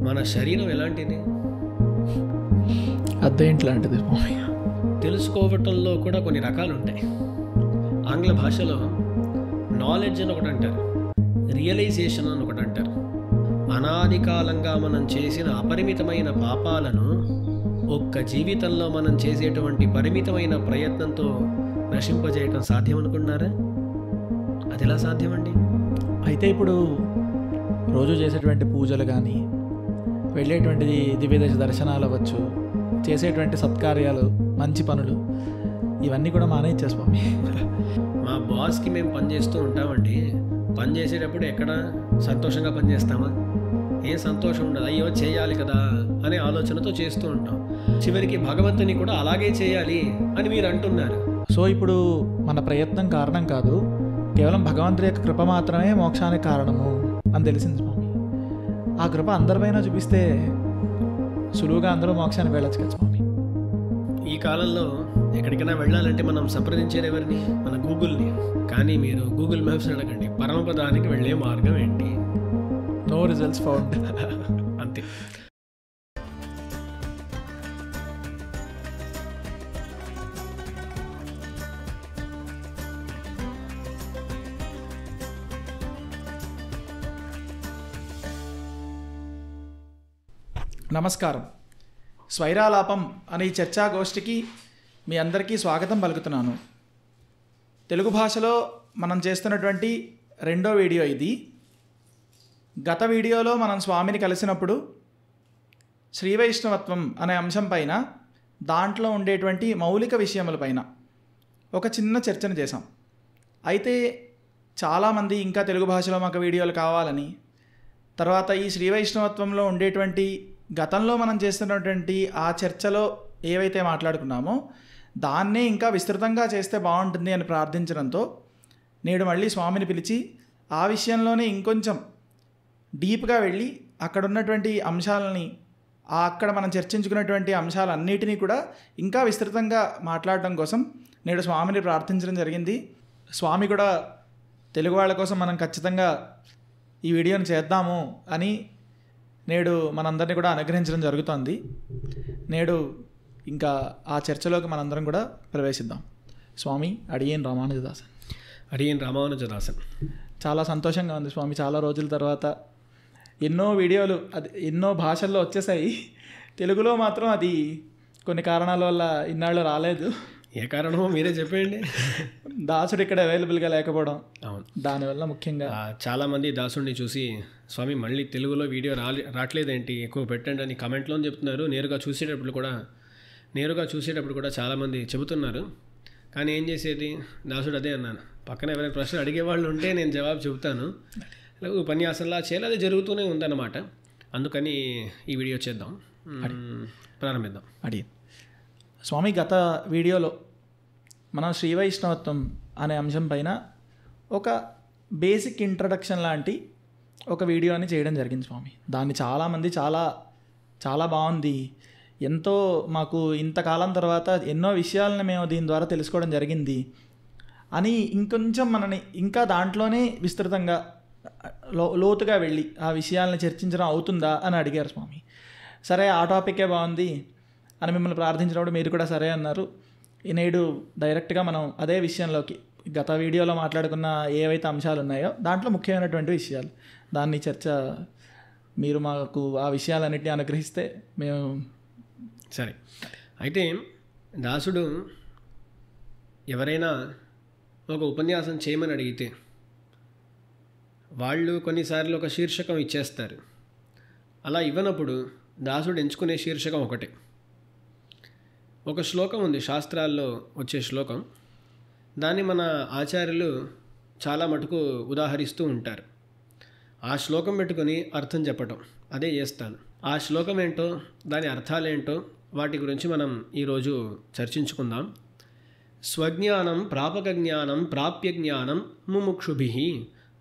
మన శరీరం ఎలాంటిది? అదేంట్లాంటిది స్వామి? తెలుసుకోవటంలో కూడా కొన్ని రకాలు ఉంటాయి. ఆంగ్ల భాషలో నాలెడ్జ్ అని ఒకటి అంటారు, రియలైజేషన్ అని ఒకటి అంటారు. అనాది కాలంగా మనం చేసిన అపరిమితమైన పాపాలను ఒక్క జీవితంలో మనం చేసేటువంటి పరిమితమైన ప్రయత్నంతో నశింపజేయటం సాధ్యం అనుకున్నారా? అది ఎలా సాధ్యమండి? అయితే ఇప్పుడు రోజు చేసేటువంటి పూజలు కానీ, వెళ్ళేటువంటి దివ్యదేశ దర్శనాలు అవ్వచ్చు, చేసేటువంటి సత్కార్యాలు, మంచి పనులు, ఇవన్నీ కూడా మానేచ్చే స్వామి. మా బాస్కి మేము పని చేస్తూ ఉంటామండి. పని చేసేటప్పుడు ఎక్కడ సంతోషంగా పని చేస్తామా? ఏం సంతోషం ఉండదు. అయ్యో చేయాలి కదా అనే ఆలోచనతో చేస్తూ ఉంటాం. చివరికి భగవంతుని కూడా అలాగే చేయాలి అని మీరు అంటున్నారు. సో ఇప్పుడు మన ప్రయత్నం కారణం కాదు, కేవలం భగవంతుడి యొక్క కృప మాత్రమే మోక్షానికి కారణము అని తెలిసింది స్వామి. ఆ కృప అందరిపైన చూపిస్తే సులువుగా అందరూ మోక్షానికి వెళ్ళచ్చు కదా స్వామి. ఈ కాలంలో ఎక్కడికైనా వెళ్ళాలంటే మనం సంప్రదించేది ఎవరిని? మన గూగుల్ని. కానీ మీరు గూగుల్ మ్యాప్స్ అడగండి, పరమపదానికి వెళ్ళే మార్గం ఏంటి? No results found. అంతే. నమస్కారం. స్వైరాలాపం అనే ఈ చర్చాగోష్ఠికి మీ అందరికీ స్వాగతం పలుకుతున్నాను. తెలుగు భాషలో మనం చేస్తున్నటువంటి రెండో వీడియో ఇది. గత వీడియోలో మనం స్వామిని కలిసినప్పుడు శ్రీవైష్ణవత్వం అనే అంశం పైన, దాంట్లో ఉండేటువంటి మౌలిక విషయములపైన ఒక చిన్న చర్చను చేశాం. అయితే చాలామంది ఇంకా తెలుగు భాషలో మాకు వీడియోలు కావాలని, తర్వాత ఈ శ్రీవైష్ణవత్వంలో ఉండేటువంటి గతంలో మనం చేస్తున్నటువంటి ఆ చర్చలో ఏవైతే మాట్లాడుకున్నామో దాన్నే ఇంకా విస్తృతంగా చేస్తే బాగుంటుంది అని ప్రార్థించడంతో నేడు మళ్ళీ స్వామిని పిలిచి ఆ విషయంలోనే ఇంకొంచెం డీప్గా వెళ్ళి అక్కడ ఉన్నటువంటి అంశాలని, అక్కడ మనం చర్చించుకున్నటువంటి అంశాలన్నిటినీ కూడా ఇంకా విస్తృతంగా మాట్లాడడం కోసం నేడు స్వామిని ప్రార్థించడం జరిగింది. స్వామి కూడా తెలుగు వాళ్ళ కోసం మనం ఖచ్చితంగా ఈ వీడియోని చేద్దాము అని నేడు మనందరినీ కూడా అనుగ్రహించడం జరుగుతోంది. నేడు ఇంకా ఆ చర్చలోకి మనందరం కూడా ప్రవేశిద్దాం. స్వామి, అడియన్ రామానుజదాసన్. అడియన్ రామానుజదాసన్. చాలా సంతోషంగా ఉంది స్వామి. చాలా రోజుల తర్వాత ఎన్నో వీడియోలు అది ఎన్నో భాషల్లో వచ్చేసాయి. తెలుగులో మాత్రం అది కొన్ని కారణాల వల్ల ఇన్నాళ్ళు రాలేదు. ఏ కారణమో మీరే చెప్పండి. దాసుడు ఇక్కడ అవైలబుల్గా లేకపోవడం. అవును, దానివల్ల ముఖ్యంగా చాలామంది దాసుడిని చూసి స్వామి మళ్ళీ తెలుగులో వీడియో రావట్లేదేంటి, ఎక్కువ పెట్టండి అని కమెంట్లో చెప్తున్నారు. నేరుగా చూసేటప్పుడు కూడా చాలామంది చెబుతున్నారు. కానీ ఏం చేసేది, దాసుడు అదే అన్నాను, పక్కన ఎవరైనా ప్రశ్నలు అడిగేవాళ్ళు ఉంటే నేను జవాబు చెబుతాను, ఉపన్యాసంలా చేయాలి, అది జరుగుతూనే ఉందన్నమాట. అందుకని ఈ వీడియో చేద్దాం, ప్రారంభిద్దాం. అడియన్ స్వామి, గత వీడియోలో మనం శ్రీవైష్ణవత్వం అనే అంశం పైన ఒక బేసిక్ ఇంట్రడక్షన్ లాంటి ఒక వీడియోని చేయడం జరిగింది స్వామి. దాన్ని చాలామంది చాలా బాగుంది, ఎంతో మాకు ఇంతకాలం తర్వాత ఎన్నో విషయాలను మేము దీని ద్వారా తెలుసుకోవడం జరిగింది అని ఇంకొంచెం మనని ఇంకా దాంట్లోనే విస్తృతంగా లోతుగా వెళ్ళి ఆ విషయాలను చర్చించడం అవుతుందా అని అడిగారు స్వామి. సరే, ఆ టాపికే బాగుంది అని మిమ్మల్ని ప్రార్థించినప్పుడు మీరు కూడా సరే అన్నారు. నేడు డైరెక్ట్గా మనం అదే విషయంలోకి, గత వీడియోలో మాట్లాడుకున్న ఏవైతే అంశాలు ఉన్నాయో దాంట్లో ముఖ్యమైనటువంటి విషయాలు, దాన్ని చర్చ మీరు మాకు ఆ విషయాలన్నింటినీ అనుగ్రహిస్తే మేము. సరే, అయితే దాసుడు ఎవరైనా ఒక ఉపన్యాసం చేయమని అడిగితే వాళ్ళు కొన్నిసార్లు ఒక శీర్షకం ఇచ్చేస్తారు. అలా ఇవ్వనప్పుడు దాసుడు ఎంచుకునే శీర్షకం ఒకటే. ఒక శ్లోకం ఉంది, శాస్త్రాల్లో వచ్చే శ్లోకం. దాన్ని మన ఆచార్యులు చాలా మటుకు ఉదాహరిస్తూ ఉంటారు. ఆ శ్లోకం పెట్టుకొని అర్థం చెప్పటం, అదే చేస్తాను. ఆ శ్లోకం ఏంటో, దాని అర్థాలేంటో, వాటి గురించి మనం ఈరోజు చర్చించుకుందాం. స్వజ్ఞానం ప్రాపక జ్ఞానం ప్రాప్య జ్ఞానం ముముక్షుభిః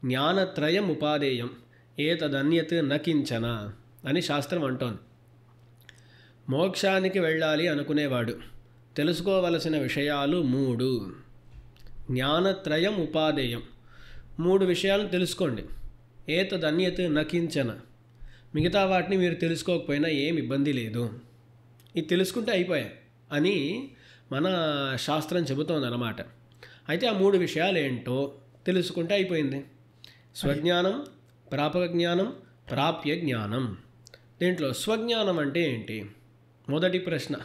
జ్ఞానత్రయం ఉపాదేయం ఏతదన్యత్ నకించన అని శాస్త్రం అంటోంది. మోక్షానికి వెళ్ళాలి అనుకునేవాడు తెలుసుకోవలసిన విషయాలు 3. జ్ఞానత్రయం ఉపాదేయం, 3 విషయాలను తెలుసుకోండి. ఏతదన్యత్ నకించన, మిగతా వాటిని మీరు తెలుసుకోకపోయినా ఏం ఇబ్బంది లేదు, ఇది తెలుసుకుంటే అయిపోయాయి అని మన శాస్త్రం చెబుతోందన్నమాట. అయితే ఆ 3 విషయాలు ఏంటో తెలుసుకుంటే అయిపోయింది. స్వజ్ఞానం, ప్రాపక జ్ఞానం, ప్రాప్య జ్ఞానం. దీంట్లో స్వజ్ఞానం అంటే ఏంటి? మొదటి ప్రశ్న,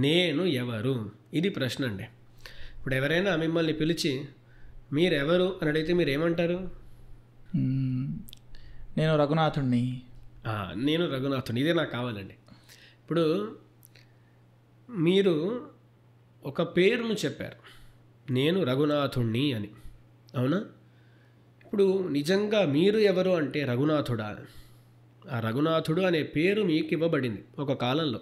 నేను ఎవరు? ఇది ప్రశ్న అండి. ఇప్పుడు ఎవరైనా మిమ్మల్ని పిలిచి మీరెవరు అని అడిగితే మీరు ఏమంటారు? నేను రఘునాథుణ్ణి. నేను రఘునాథుని, ఇదే నాకు కావాలండి. ఇప్పుడు మీరు ఒక పేరును చెప్పారు, నేను రఘునాథుణ్ణి అని, అవునా? ఇప్పుడు నిజంగా మీరు ఎవరు అంటే రఘునాథుడా? ఆ రఘునాథుడు అనే పేరు మీకు ఇవ్వబడింది ఒక కాలంలో.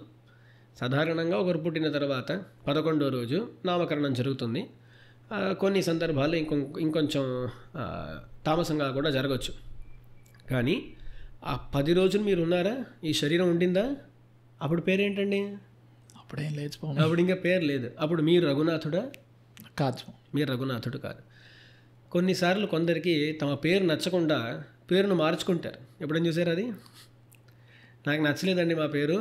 సాధారణంగా ఒకరు పుట్టిన తర్వాత 11వ రోజు నామకరణం జరుగుతుంది. కొన్ని సందర్భాల్లో ఇంకొంచెం తామసంగా కూడా జరగవచ్చు. కానీ ఆ 10 రోజులు మీరు ఉన్నారా? ఈ శరీరం ఉండిందా? అప్పుడు పేరేంటండి? అప్పుడేం లేదు, అప్పుడు ఇంకా పేరు లేదు. అప్పుడు మీరు రఘునాథుడా? కాదు, మీరు రఘునాథుడు కాదు. కొన్నిసార్లు కొందరికి తమ పేరు నచ్చకుండా పేరును మార్చుకుంటారు. ఎప్పుడైనా చూసారు అది? నాకు నచ్చలేదండి మా పేరు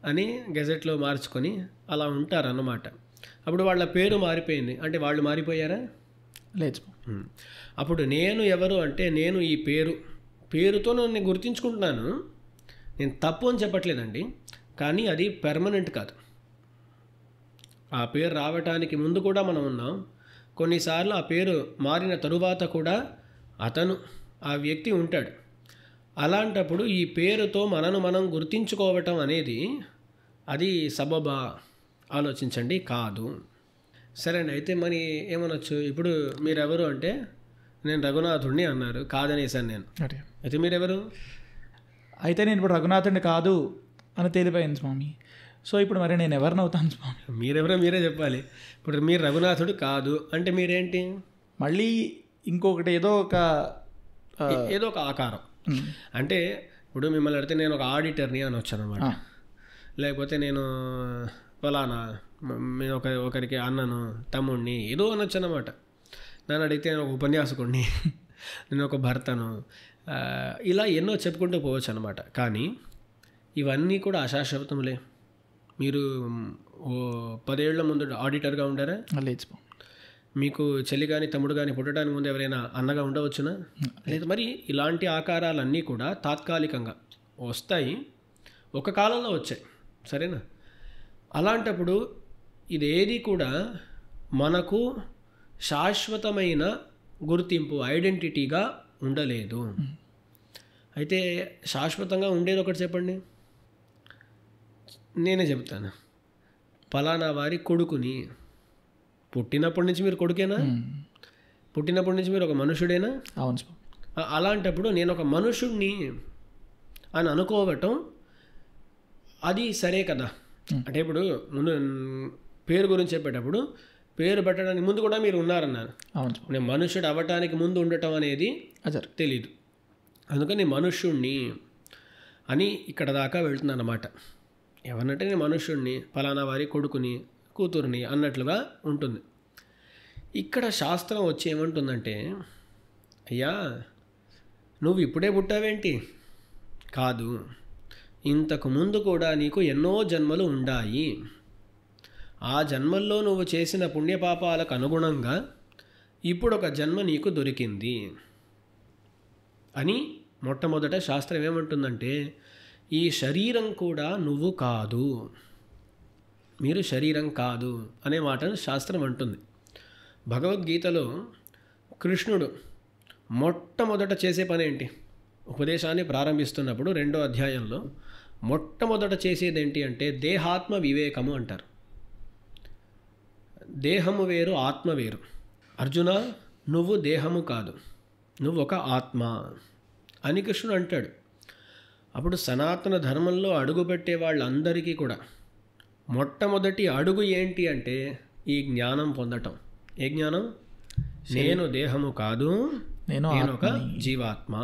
అని గెజెట్లో మార్చుకొని అలా ఉంటారు అన్నమాట. అప్పుడు వాళ్ళ పేరు మారిపోయింది అంటే వాళ్ళు మారిపోయారా? లేదు. అప్పుడు నేను ఎవరు అంటే నేను ఈ పేరుతో నేను గుర్తించుకుంటున్నాను. నేను తప్పు అని చెప్పట్లేదండి, కానీ అది పెర్మనెంట్ కాదు. ఆ పేరు రావటానికి ముందు కూడా మనం ఉన్నాం. కొన్నిసార్లు ఆ పేరు మారిన తరువాత కూడా ఆ వ్యక్తి ఉంటాడు. అలాంటప్పుడు ఈ పేరుతో మనం గుర్తించుకోవటం అనేది అది సబబా? ఆలోచించండి. కాదు. సరే అండి, అయితే మరి ఏమనొచ్చు? ఇప్పుడు మీరెవరు అంటే నేను రఘునాథుడిని అన్నారు, కాదనేసాను నేను. అయితే మీరెవరు? అయితే నేను ఇప్పుడు రఘునాథుడిని కాదు అని తేలిపోయింది స్వామి. సో ఇప్పుడు మరి నేను ఎవరిని అవుతాను స్వామి? మీరెవరో మీరే చెప్పాలి. ఇప్పుడు మీరు రఘునాథుడు కాదు అంటే మీరేంటి? మళ్ళీ ఇంకొకటి ఏదో ఒక ఆకారం. అంటే ఇప్పుడు మిమ్మల్ని అడిగితే నేను ఒక ఆడిటర్ని అని వచ్చాను అనమాట. లేకపోతే నేను ఫలానా, నేను ఒకరికి అన్నను, తమ్ముడిని, ఏదో అనొచ్చు అన్నమాట. నన్ను అడిగితే నేను ఒక ఉపన్యాసకుడిని, నేను ఒక భర్తను, ఇలా ఎన్నో చెప్పుకుంటూ పోవచ్చు అనమాట. కానీ ఇవన్నీ కూడా అశాశ్వతములే. మీరు 10 ఏళ్ల ముందు ఆడిటర్గా ఉండారా? లేదు. మీకు చెల్లి కానీ తమ్ముడు కానీ పుట్టడానికి ముందు ఎవరైనా అన్నగా ఉండవచ్చునా? లేదు. మరి ఇలాంటి ఆకారాలన్నీ కూడా తాత్కాలికంగా వస్తాయి, ఒక కాలంలో వచ్చాయి, సరేనా? అలాంటప్పుడు ఇదేది కూడా మనకు శాశ్వతమైన గుర్తింపు, ఐడెంటిటీగా ఉండలేదు. అయితే శాశ్వతంగా ఉండేది ఒకటి చెప్పండి. నేనే చెప్తాను. ఫలానా వారి కొడుకుని. పుట్టినప్పటి నుంచి మీరు కొడుకేనా? పుట్టినప్పటి నుంచి మీరు ఒక మనుషుడేనా? అవును. అలాంటప్పుడు నేను ఒక మనుషుడిని అని అనుకోవటం అది సరే కదా. అంటే ఇప్పుడు ముందు పేరు గురించి చెప్పేటప్పుడు పేరు పెట్టడానికి ముందు కూడా మీరు ఉన్నారన్నారు. అవును. నేను మనుషుడు అవ్వటానికి ముందు ఉండటం అనేది తెలీదు. అందుకని మనుష్యుణ్ణి అని ఇక్కడ దాకా వెళ్తున్నాను అన్నమాట. ఎవరినంటే నేను మనుష్యుణ్ణి, ఫలానా వారి కొడుకుని, కూతుర్ని అన్నట్లుగా ఉంటుంది. ఇక్కడ శాస్త్రం వచ్చి ఏమంటుందంటే, అయ్యా నువ్వు ఇప్పుడే పుట్టావేంటి? కాదు, ఇంతకు ముందు కూడా నీకు ఎన్నో జన్మలు ఉన్నాయి. ఆ జన్మల్లో నువ్వు చేసిన పుణ్యపాపాలకు అనుగుణంగా ఇప్పుడు ఒక జన్మ నీకు దొరికింది అని మొట్టమొదట శాస్త్రం ఏమంటుందంటే, ఈ శరీరం కూడా నువ్వు కాదు, మీరు శరీరం కాదు అనే మాటను శాస్త్రం అంటుంది. భగవద్గీతలో కృష్ణుడు మొట్టమొదట చేసే పని ఏంటి? ఉపదేశాన్ని ప్రారంభిస్తున్నప్పుడు 2వ అధ్యాయంలో మొట్టమొదట చేసేది ఏంటి అంటే దేహాత్మ వివేకము అంటారు. దేహము వేరు, ఆత్మ వేరు. అర్జున, నువ్వు దేహము కాదు, నువ్వు ఒక ఆత్మ అని కృష్ణుడు అంటాడు. అప్పుడు సనాతన ధర్మంలో అడుగుపెట్టే వాళ్ళందరికీ కూడా మొట్టమొదటి అడుగు ఏంటి అంటే ఈ జ్ఞానం పొందటం. ఏ జ్ఞానం? నేను దేహము కాదు, నేను ఒక జీవాత్మ,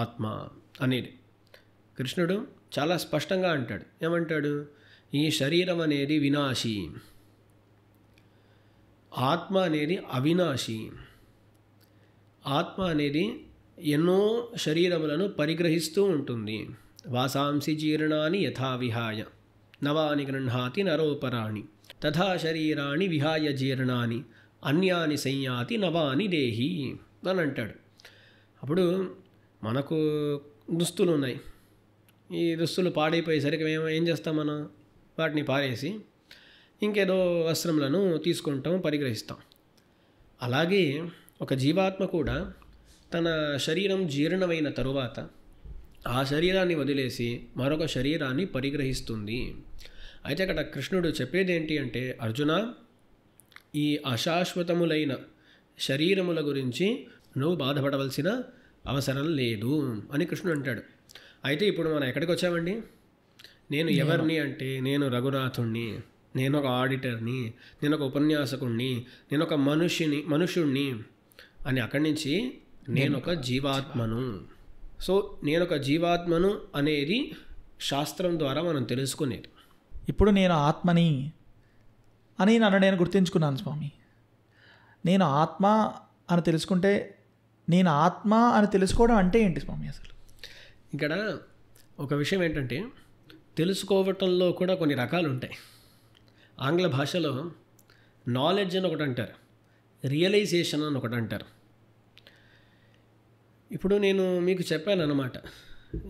ఆత్మ అనేది. కృష్ణుడు చాలా స్పష్టంగా అంటాడు. ఏమంటాడు? ఈ శరీరం అనేది వినాశి, ఆత్మ అనేది అవినాశి. ఆత్మ అనేది ఎన్నో శరీరములను పరిగ్రహిస్తూ ఉంటుంది. వాసాంసి జీర్ణాని యథా విహాయ నవాని గృహ్ణాతి నరోపరాణి తథా శరీరాణి విహాయ జీర్ణాని అన్యాని సంయాతి నవాని దేహి అని అంటాడు. అప్పుడు మనకు దుస్తులు ఉన్నాయి. ఈ దుస్తులు పాడైపోయేసరికి మేము ఏం చేస్తాం? మనం వాటిని పారేసి ఇంకేదో వస్త్రములను తీసుకుంటాం, పరిగ్రహిస్తాం. అలాగే ఒక జీవాత్మ కూడా తన శరీరం జీర్ణమైన తరువాత ఆ శరీరాన్ని వదిలేసి మరొక శరీరాన్ని పరిగ్రహిస్తుంది. అయితే అక్కడ కృష్ణుడు చెప్పేది ఏంటి అంటే, అర్జున, ఈ అశాశ్వతములైన శరీరముల గురించి నువ్వు బాధపడవలసిన అవసరం లేదు అని కృష్ణుడు అంటాడు. అయితే ఇప్పుడు మనం ఎక్కడికి వచ్చామండి? నేను ఎవరిని అంటే, నేను రఘునాథుణ్ణి, నేను ఒక ఆడిటర్ని, నేను ఒక ఉపన్యాసకుణ్ణి, నేను ఒక మనుష్యుణ్ణి అని అక్కడి నుంచి నేను ఒక జీవాత్మను. సో నేను ఒక జీవాత్మను అనేది శాస్త్రం ద్వారా మనం తెలుసుకునేది. ఇప్పుడు నేను ఆత్మని అని నన్ను నేను గుర్తించుకున్నాను స్వామి. నేను ఆత్మ అని తెలుసుకుంటే, నేను ఆత్మ అని తెలుసుకోవడం అంటే ఏంటి స్వామి అసలు? ఇక్కడ ఒక విషయం ఏంటంటే, తెలుసుకోవటంలో కూడా కొన్ని రకాలు ఉంటాయి. ఆంగ్ల భాషలో నాలెడ్జ్ అని ఒకటి అంటారు, రియలైజేషన్ అని ఒకటి అంటారు. ఇప్పుడు నేను మీకు చెప్పాను అన్నమాట,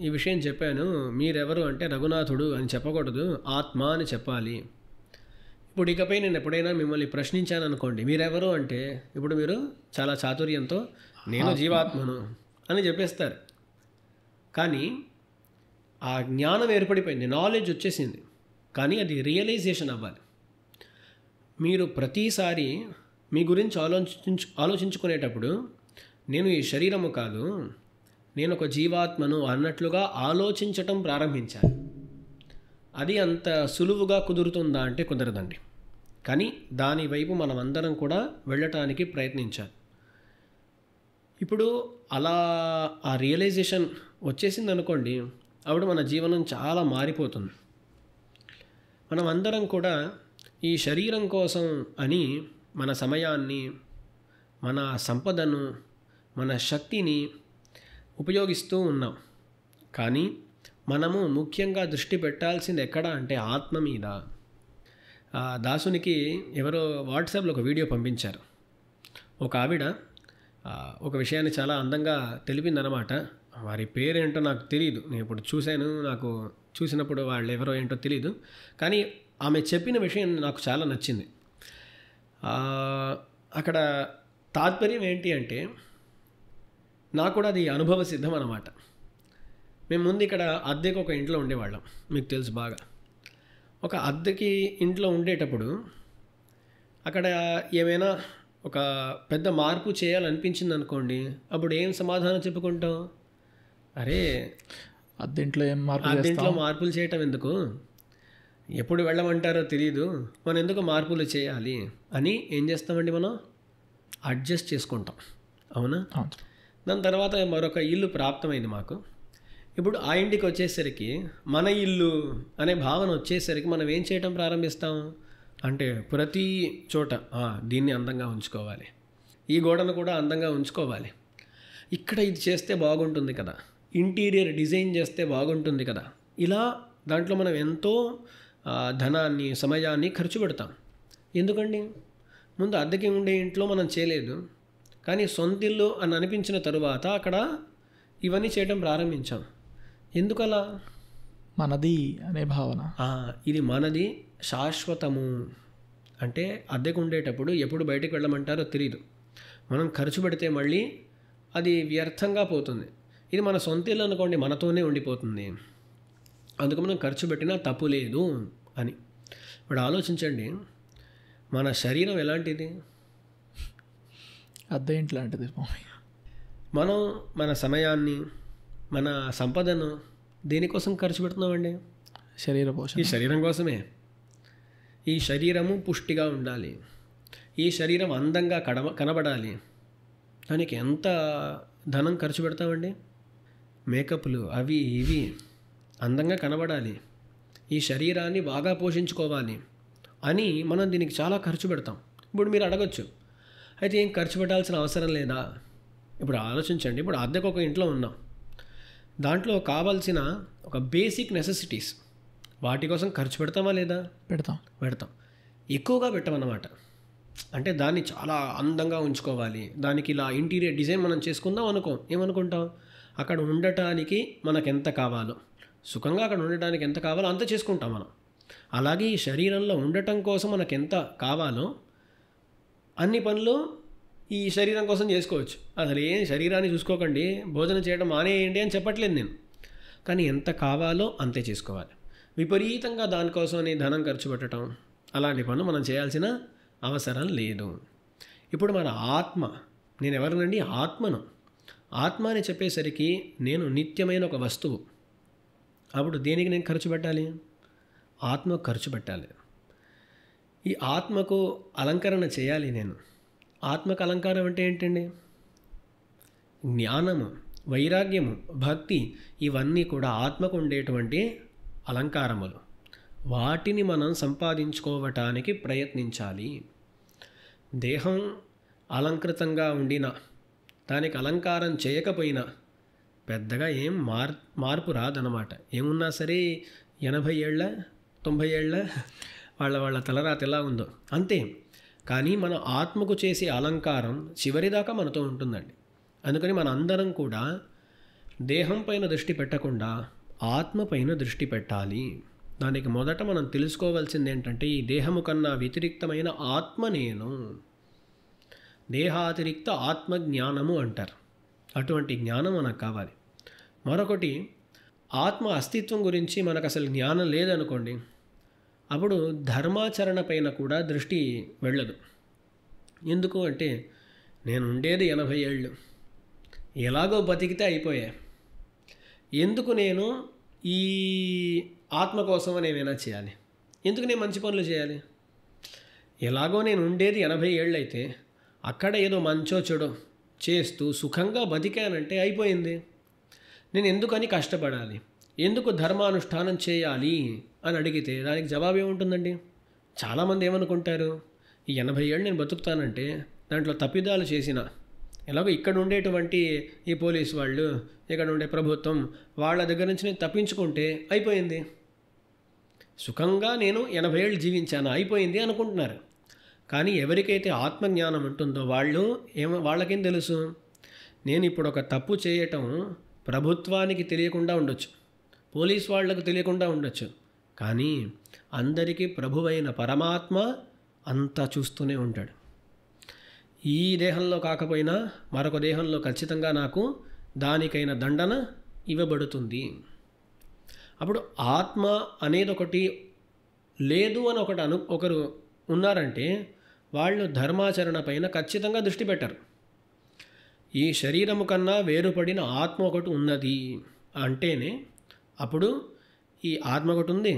ఈ విషయం చెప్పాను, మీరెవరు అంటే రఘునాథుడు అని చెప్పకూడదు, ఆత్మ అని చెప్పాలి. ఇప్పుడు ఇకపై నేను ఎప్పుడైనా మిమ్మల్ని ప్రశ్నించాను అనుకోండి, మీరెవరు అంటే ఇప్పుడు మీరు చాలా చాతుర్యంతో నేను జీవాత్మను అని చెప్పేస్తారు. కానీ ఆ జ్ఞానం ఏర్పడిపోయింది, నాలెడ్జ్ వచ్చేసింది, కానీ అది రియలైజేషన్ అవ్వాలి. మీరు ప్రతిసారి మీ గురించి ఆలోచించుకునేటప్పుడు నేను ఈ శరీరము కాదు, నేను ఒక జీవాత్మను అన్నట్లుగా ఆలోచించటం ప్రారంభించాలి. అది అంత సులువుగా కుదురుతుందా అంటే కుదరదండి. కానీ దాని వైపు మనం అందరం కూడా వెళ్ళటానికి ప్రయత్నించాలి. ఇప్పుడు అలా ఆ రియలైజేషన్ వచ్చేసింది అనుకోండి, అప్పుడు మన జీవనం చాలా మారిపోతుంది. మనం అందరం కూడా ఈ శరీరం కోసం అని మన సమయాన్ని, మన సంపదను, మన శక్తిని ఉపయోగిస్తూ ఉన్నాం. కానీ మనము ముఖ్యంగా దృష్టి పెట్టాల్సింది ఎక్కడ అంటే ఆత్మ మీద. దాసునికి ఎవరో వాట్సాప్లో ఒక వీడియో పంపించారు. ఒక ఆవిడ ఒక విషయాన్ని చాలా అందంగా తెలిపిందనమాట. వారి పేరేంటో నాకు తెలియదు, నేను ఇప్పుడు చూశాను, నాకు చూసినప్పుడు వాళ్ళు ఎవరో ఏంటో తెలియదు. కానీ ఆమె చెప్పిన విషయం నాకు చాలా నచ్చింది. అక్కడ తాత్పర్యం ఏంటి అంటే, నాకు కూడా అది అనుభవ సిద్ధం అన్నమాట. మేము ముందు ఇక్కడ అద్దెకి ఒక ఇంట్లో ఉండేవాళ్ళం, మీకు తెలుసు బాగా. ఒక అద్దెకి ఇంట్లో ఉండేటప్పుడు అక్కడ ఏమైనా ఒక పెద్ద మార్పు చేయాలనిపించింది అనుకోండి, అప్పుడు ఏం సమాధానం చెప్పుకుంటాం? అరే అద్దెంట్లో మార్పులు చేయటం ఎందుకు, ఎప్పుడు వెళ్ళమంటారో తెలియదు, మనం ఎందుకు మార్పులు చేయాలి అని ఏం చేస్తామండి, మనం అడ్జస్ట్ చేసుకుంటాం. అవునా? దాని తర్వాత మరొక ఇల్లు ప్రాప్తమైంది మాకు. ఇప్పుడు ఆ ఇంటికి వచ్చేసరికి మన ఇల్లు అనే భావన వచ్చేసరికి మనం ఏం చేయటం ప్రారంభిస్తాం అంటే, ప్రతి చోట దీన్ని అందంగా ఉంచుకోవాలి, ఈ గోడను కూడా అందంగా ఉంచుకోవాలి, ఇక్కడ ఇది చేస్తే బాగుంటుంది కదా, ఇంటీరియర్ డిజైన్ చేస్తే బాగుంటుంది కదా, ఇలా దాంట్లో మనం ఎంతో ధనాన్ని, సమయాన్ని ఖర్చు పెడతాం. ఎందుకండి? ముందు అద్దెకి ఉండే ఇంట్లో మనం చేయలేదు, కానీ సొంత ఇల్లు అని అనిపించిన తరువాత అక్కడ ఇవన్నీ చేయడం ప్రారంభించాం. ఎందుకలా? మనది అనే భావన. ఇది మనది, శాశ్వతము. అంటే అద్దెకు ఉండేటప్పుడు ఎప్పుడు బయటకు వెళ్ళమంటారో తెలియదు, మనం ఖర్చు పెడితే మళ్ళీ అది వ్యర్థంగా పోతుంది. ఇది మన సొంత ఇల్లు అనుకోండి, మనతోనే ఉండిపోతుంది, అందుకు మనం ఖర్చు పెట్టినా తప్పు లేదు అని. ఇప్పుడు ఆలోచించండి, మన శరీరం ఎలాంటిది? అద్దె ఇంట్లాంటిది. మనం మన సమయాన్ని, మన సంపదను దేనికోసం ఖర్చు పెడుతున్నామండి? శరీర పోషణ. ఈ శరీరం కోసమే. ఈ శరీరము పుష్టిగా ఉండాలి, ఈ శరీరం అందంగా కనబడాలి, దానికి ఎంత ధనం ఖర్చు పెడతామండి? మేకప్లు అవి ఇవి, అందంగా కనబడాలి, ఈ శరీరాన్ని బాగా పోషించుకోవాలి అని మనం దీనికి చాలా ఖర్చు పెడతాం. ఇప్పుడు మీరు అడగచ్చు, అయితే ఏం ఖర్చు పెట్టాల్సిన అవసరం లేదా? ఇప్పుడు ఆలోచించండి, ఇప్పుడు అద్దెకు ఒక ఇంట్లో ఉన్నాం, దాంట్లో కావాల్సిన ఒక బేసిక్ నెసెసిటీస్ వాటి కోసం ఖర్చు పెడతామా లేదా? పెడతాం. ఎక్కువగా పెట్టమన్నమాట. అంటే దాన్ని చాలా అందంగా ఉంచుకోవాలి, దానికి ఇలా ఇంటీరియర్ డిజైన్ మనం చేసుకుందాం ఏమనుకుంటాం, అక్కడ ఉండటానికి మనకు ఎంత కావాలో, సుఖంగా అక్కడ ఉండటానికి ఎంత కావాలో అంత చేసుకుంటాం మనం. అలాగే ఈ శరీరంలో ఉండటం కోసం మనకు ఎంత కావాలో అన్ని పనులు ఈ శరీరం కోసం చేసుకోవచ్చు. అసలు ఏం శరీరాన్ని చూసుకోకండి, భోజనం చేయడం మానేయండి అని చెప్పట్లేదు నేను. కానీ ఎంత కావాలో అంతే చేసుకోవాలి. విపరీతంగా దానికోసమని ధనం ఖర్చు పెట్టడం అలాంటి పనులు మనం చేయాల్సిన అవసరం లేదు. ఇప్పుడు మన ఆత్మ, నేను ఎవరినండి? ఆత్మ అని చెప్పేసరికి నేను నిత్యమైన ఒక వస్తువు. అప్పుడు దేనికి నేను ఖర్చు పెట్టాలి? ఆత్మకు ఖర్చు పెట్టాలి. ఈ ఆత్మకు అలంకరణ చేయాలి నేను. ఆత్మకు అలంకారం అంటే ఏంటండి? జ్ఞానము, వైరాగ్యము, భక్తి, ఇవన్నీ కూడా ఆత్మకు ఉండేటువంటి అలంకారములు. వాటిని మనం సంపాదించుకోవటానికి ప్రయత్నించాలి. దేహం అలంకృతంగా ఉండినా, దానికి అలంకారం చేయకపోయినా పెద్దగా ఏం మార్పు రాదన్నమాట. ఏమున్నా సరే 80 ఏళ్ళ 90 ఏళ్ళ వాళ్ళ తలరాత ఎలా ఉందో అంతే. కానీ మన ఆత్మకు చేసే అలంకారం చివరిదాకా మనతో ఉంటుందండి. అందుకని మన అందరం కూడా దేహం పైన దృష్టి పెట్టకుండా ఆత్మ పైన దృష్టి పెట్టాలి. దానికి మొదట మనం తెలుసుకోవాల్సింది ఏంటంటే, ఈ దేహము కన్నా వ్యతిరిక్తమైన ఆత్మ నేను. దేహాతిరిక్త ఆత్మజ్ఞానము అంటారు. అటువంటి జ్ఞానం మనకు కావాలి. మరొకటి, ఆత్మ అస్తిత్వం గురించి మనకు అసలు జ్ఞానం లేదనుకోండి, అప్పుడు ధర్మాచరణ పైన కూడా దృష్టి వెళ్ళదు. ఎందుకు అంటే, నేను ఉండేది 80 ఏళ్ళు, ఎలాగో బతికితే అయిపోయా, ఎందుకు నేను ఈ ఆత్మ కోసం ఏమైనా చేయాలి, ఎందుకు నేను మంచి పనులు చేయాలి? ఎలాగో నేను ఉండేది 80 ఏళ్ళు అయితే అక్కడ ఏదో మంచో చెడో చేస్తూ సుఖంగా బతికానంటే అయిపోయింది. నేను ఎందుకని కష్టపడాలి, ఎందుకు ధర్మానుష్ఠానం చేయాలి అని అడిగితే దానికి జవాబు ఏముంటుందండి? చాలామంది ఏమనుకుంటారు, ఈ 80 ఏళ్ళు నేను బతుకుతానంటే దాంట్లో తప్పిదాలు చేసిన, ఎలాగో ఇక్కడ ఉండేటువంటి ఈ పోలీసు వాళ్ళు, ఇక్కడ ఉండే ప్రభుత్వం వాళ్ళ దగ్గర నుంచి నేను తప్పించుకుంటే అయిపోయింది, సుఖంగా నేను 80 ఏళ్ళు జీవించాను అయిపోయింది అనుకుంటున్నారు. కానీ ఎవరికైతే ఆత్మజ్ఞానం ఉంటుందో వాళ్ళకేం తెలుసు, నేను ఇప్పుడు ఒక తప్పు చేయటం ప్రభుత్వానికి తెలియకుండా ఉండొచ్చు, పోలీస్ వాళ్లకు తెలియకుండా ఉండొచ్చు, కానీ అందరికీ ప్రభువైన పరమాత్మ అంతా చూస్తూనే ఉంటాడు. ఈ దేహంలో కాకపోయినా మరొక దేహంలో ఖచ్చితంగా నాకు దానికైన దండన ఇవ్వబడుతుంది. అప్పుడు ఆత్మ అనేది ఒకటి లేదు అని ఒకరు ఉన్నారంటే వాళ్ళు ధర్మాచరణ పైన ఖచ్చితంగా దృష్టి పెట్టరు. ఈ శరీరము కన్నా వేరుపడిన ఆత్మ ఒకటి ఉన్నది అంటేనే అప్పుడు ఈ ఆత్మ ఒకటి ఉంది,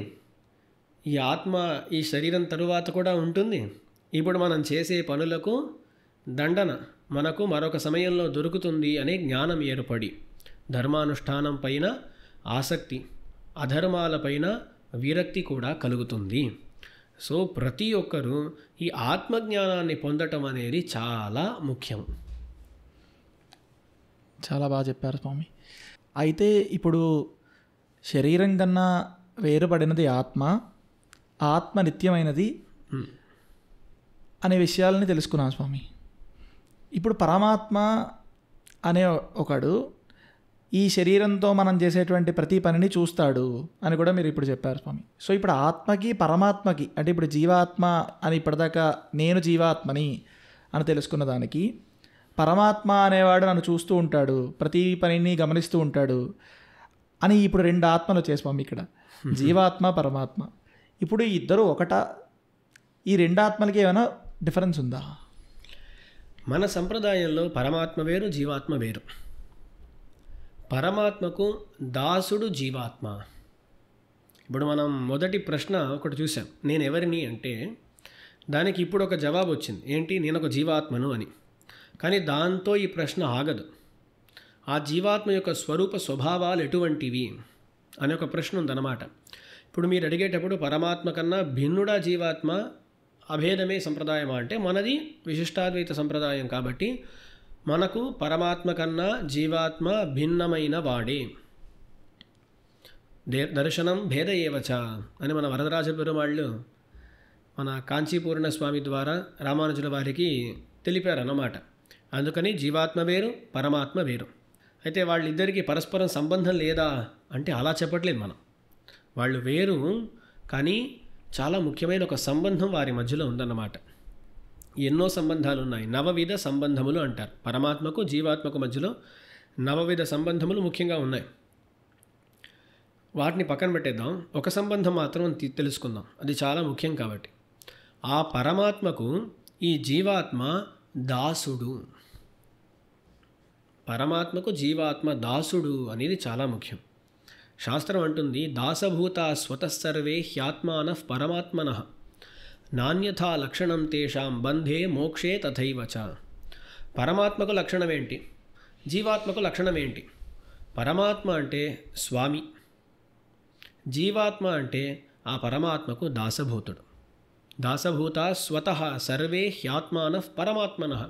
ఈ ఆత్మ ఈ శరీరం తరువాత కూడా ఉంటుంది. ఇప్పుడు మనం చేసే పనులకు దండన మనకు మరొక సమయంలో దొరుకుతుంది అనే జ్ఞానం ఏర్పడి ధర్మానుష్ఠానం పైన ఆసక్తి, అధర్మాలపైన విరక్తి కూడా కలుగుతుంది. సో ప్రతి ఒక్కరూ ఈ ఆత్మజ్ఞానాన్ని పొందటం అనేది చాలా ముఖ్యం. చాలా బాగా చెప్పారు స్వామి. అయితే ఇప్పుడు శరీరం కన్నా వేరుపడినది ఆత్మ నిత్యమైనది అనే విషయాలని తెలుసుకున్నాం స్వామి. ఇప్పుడు పరమాత్మ అనే ఒకడు ఈ శరీరంతో మనం చేసేటువంటి ప్రతి పనిని చూస్తాడు అని కూడా మీరు ఇప్పుడు చెప్పారు స్వామి. సో ఇప్పుడు ఆత్మకి పరమాత్మకి, అంటే ఇప్పుడు జీవాత్మ అని ఇప్పటిదాకా నేను జీవాత్మని అని తెలుసుకున్న దానికి, పరమాత్మ అనేవాడు నన్ను చూస్తూ ఉంటాడు, ప్రతి పనిని గమనిస్తూ ఉంటాడు అని ఇప్పుడు 2 ఆత్మలు వచ్చాయి స్వామి ఇక్కడ, జీవాత్మ పరమాత్మ. ఇప్పుడు ఈ ఇద్దరు ఒకటా? ఈ 2 ఆత్మలకి ఏమైనా డిఫరెన్స్ ఉందా? మన సంప్రదాయంలో పరమాత్మ వేరు, జీవాత్మ వేరు. పరమాత్మకు దాసుడు జీవాత్మ. ఇప్పుడు మనం మొదటి ప్రశ్న ఒకటి చూసాం, నేను ఎవరిని అంటే దానికి ఇప్పుడు ఒక జవాబు వచ్చింది, ఏంటి, నేను ఒక జీవాత్మను అని. కానీ దాంతో ఈ ప్రశ్న ఆగదు. ఆ జీవాత్మ యొక్క స్వరూప స్వభావాలు ఎటువంటివి అనే ఒక ప్రశ్న ఉందన్నమాట. ఇప్పుడు మీరు అడిగేటప్పుడు పరమాత్మ కన్నా భిన్నుడా జీవాత్మ, అభేదమే సంప్రదాయమా అంటే మనది విశిష్టాద్వైత సంప్రదాయం కాబట్టి మనకు పరమాత్మ కన్నా జీవాత్మ భిన్నమైన వాడే. దర్శనం భేద ఏవచ అని మన వరదరాజ పెరుమాళ్ళు మన కాంచీపూర్ణ స్వామి ద్వారా రామానుజుల వారికి తెలిపారన్నమాట. అందుకని జీవాత్మ వేరు, పరమాత్మ వేరు. అయితే వాళ్ళిద్దరికీ పరస్పరం సంబంధం లేదా అంటే అలా చెప్పట్లేదు మనం. వాళ్ళు వేరు, కానీ చాలా ముఖ్యమైన ఒక సంబంధం వారి మధ్యలో ఉందన్నమాట. ఎన్నో సంబంధాలు ఉన్నాయి, నవవిధ సంబంధములు అంటారు. పరమాత్మకు జీవాత్మకు మధ్యలో నవవిధ సంబంధములు ముఖ్యంగా ఉన్నాయి. వాటిని పక్కన పెట్టేద్దాం, ఒక సంబంధం మాత్రం తెలుసుకుందాం, అది చాలా ముఖ్యం కాబట్టి. ఆ పరమాత్మకు ఈ జీవాత్మ దాసుడు. పరమాత్మకు జీవాత్మ దాసుడు అనేది చాలా ముఖ్యం. శాస్త్రం అంటుంది, దాసభూత స్వతఃసర్వే హ్యాత్మానః పరమాత్మనః నాణ్యథా లక్షణం తేషాం బంధే మోక్షే తథైవ చ. పరమాత్మకు లక్షణం ఏంటి, జీవాత్మకు లక్షణం ఏంటి? పరమాత్మ అంటే స్వామి, జీవాత్మ అంటే ఆ పరమాత్మకు దాసభూతుడు. దాసభూత స్వతః సర్వే హ్యాత్మానః పరమాత్మనః.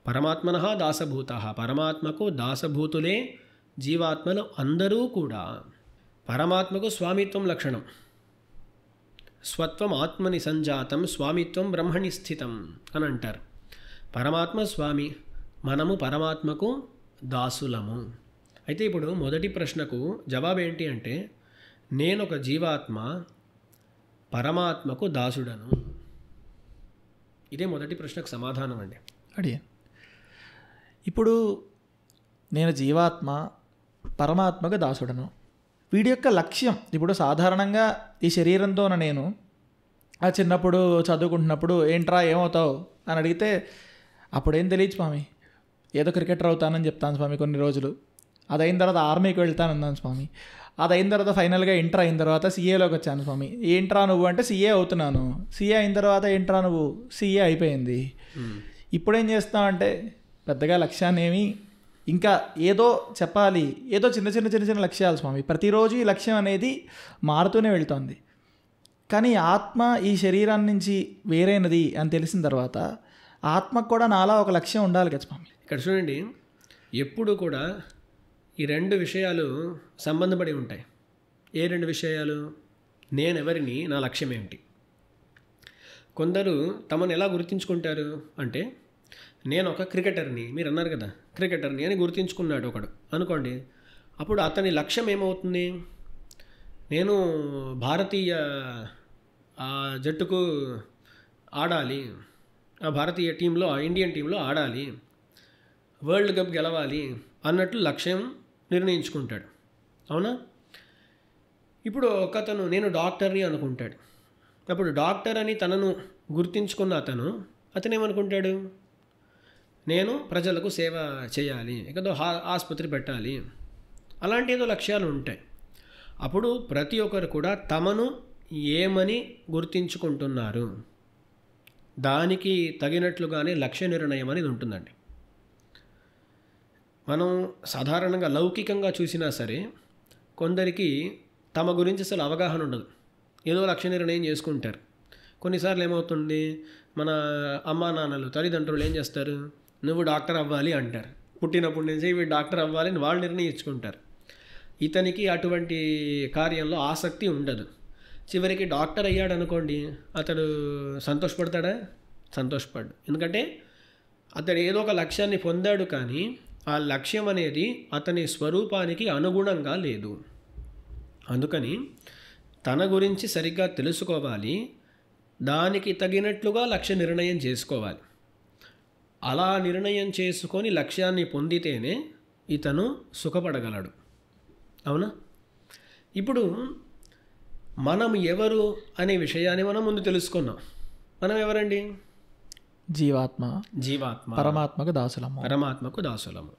పరమాత్మనః దాసభూతః. పరమాత్మకు దాసభూతులే జీవాత్మలు అందరూ కూడా. పరమాత్మకు స్వామిత్వం లక్షణం. స్వత్వం ఆత్మని సంజాతం, స్వామిత్వం బ్రహ్మణి స్థితం అని అంటారు. పరమాత్మ స్వామి, మనము పరమాత్మకు దాసులము. అయితే ఇప్పుడు మొదటి ప్రశ్నకు జవాబు ఏంటి అంటే, నేనొక జీవాత్మ, పరమాత్మకు దాసుడను. ఇదే మొదటి ప్రశ్నకు సమాధానం అండి. అడిగాను. ఇప్పుడు నేను జీవాత్మ, పరమాత్మకు దాసుడను. వీడి యొక్క లక్ష్యం, ఇప్పుడు సాధారణంగా ఈ శరీరంతో నేను ఆ చిన్నప్పుడు చదువుకుంటున్నప్పుడు ఏంట్రా ఏమవుతావు అని అడిగితే అప్పుడేం తెలియదు స్వామి, ఏదో క్రికెటర్ అవుతానని చెప్తాను స్వామి కొన్ని రోజులు. అది అయిన తర్వాత ఆర్మీకి వెళ్తానన్నాను స్వామి. అది అయిన తర్వాత ఫైనల్గా ఇంటర్ అయిన తర్వాత సీఏలోకి వచ్చాను స్వామి. ఏంట్రా నువ్వు అంటే సీఏ అవుతున్నాను. సీఏ అయిన తర్వాత ఏంట్రా నువ్వు, సీఏ అయిపోయింది. ఇప్పుడేం చేస్తామంటే పెద్దగా లక్ష్యాన్ని ఏమి, ఇంకా ఏదో చెప్పాలి, ఏదో చిన్న చిన్న చిన్న చిన్న లక్ష్యాలు స్వామి. ప్రతిరోజు ఈ లక్ష్యం అనేది మారుతూనే వెళ్తోంది. కానీ ఆత్మ ఈ శరీరాన్ని నుంచి వేరైనది అని తెలిసిన తర్వాత ఆత్మకు కూడా నాలా ఒక లక్ష్యం ఉండాలి కదా స్వామి. ఇక్కడ చూడండి, ఎప్పుడు కూడా ఈ రెండు విషయాలు సంబంధపడి ఉంటాయి. ఏ రెండు విషయాలు? నేనెవరిని, నా లక్ష్యం ఏమిటి. కొందరు తమను ఎలా గుర్తించుకుంటారు అంటే, నేను ఒక క్రికెటర్ని, మీరు అన్నారు కదా క్రికెటర్ని అని గుర్తించుకున్నాడు ఒకడు అనుకోండి. అప్పుడు అతని లక్ష్యం ఏమవుతుంది? నేను భారతీయ జట్టుకు ఆడాలి, ఆ భారతీయ టీంలో, ఇండియన్ టీంలో ఆడాలి, వరల్డ్ కప్ గెలవాలి అన్నట్లు లక్ష్యం నిర్ణయించుకుంటాడు. అవునా? ఇప్పుడు ఒకతను నేను డాక్టర్ని అనుకుంటాడు. అప్పుడు డాక్టర్ అని తనను గుర్తించుకున్న అతను ఏమనుకుంటాడు? నేను ప్రజలకు సేవ చేయాలి, ఏదో ఆసుపత్రి పెట్టాలి, అలాంటి ఏదో లక్ష్యాలు ఉంటాయి. అప్పుడు ప్రతి ఒక్కరు కూడా తమను ఏమని గుర్తించుకుంటున్నారు, దానికి తగినట్లుగానే లక్ష్య నిర్ణయం అనేది ఉంటుందండి. మనం సాధారణంగా లౌకికంగా చూసినా సరే కొందరికి తమ గురించి అసలు అవగాహన ఉండదు, ఏదో లక్ష్య నిర్ణయం చేసుకుంటారు. కొన్నిసార్లు ఏమవుతుంది, మన అమ్మా నాన్నలు తల్లిదండ్రులు ఏం చేస్తారు, నువ్వు డాక్టర్ అవ్వాలి అంటారు. పుట్టినప్పటి నుంచి వీడు డాక్టర్ అవ్వాలి అని వాళ్ళు నిర్ణయించుకుంటారు. ఇతనికి అటువంటి కార్యంలో ఆసక్తి ఉండదు. చివరికి డాక్టర్ అయ్యాడు అనుకోండి, అతడు సంతోషపడతాడా? సంతోషపడ్డు. ఎందుకంటే అతడు ఏదో ఒక లక్ష్యాన్ని పొందాడు, కానీ ఆ లక్ష్యం అనేది అతని స్వరూపానికి అనుగుణంగా లేదు. అందుకని తన గురించి సరిగ్గా తెలుసుకోవాలి, దానికి తగినట్లుగా లక్ష్య నిర్ణయం చేసుకోవాలి. అలా నిర్ణయం చేసుకొని లక్ష్యాన్ని పొందితేనే ఇతను సుఖపడగలడు. అవునా? ఇప్పుడు మనం ఎవరు అనే విషయాన్ని మనం ముందు తెలుసుకున్నాం. మనం ఎవరండి? జీవాత్మ. పరమాత్మకు దాసులము.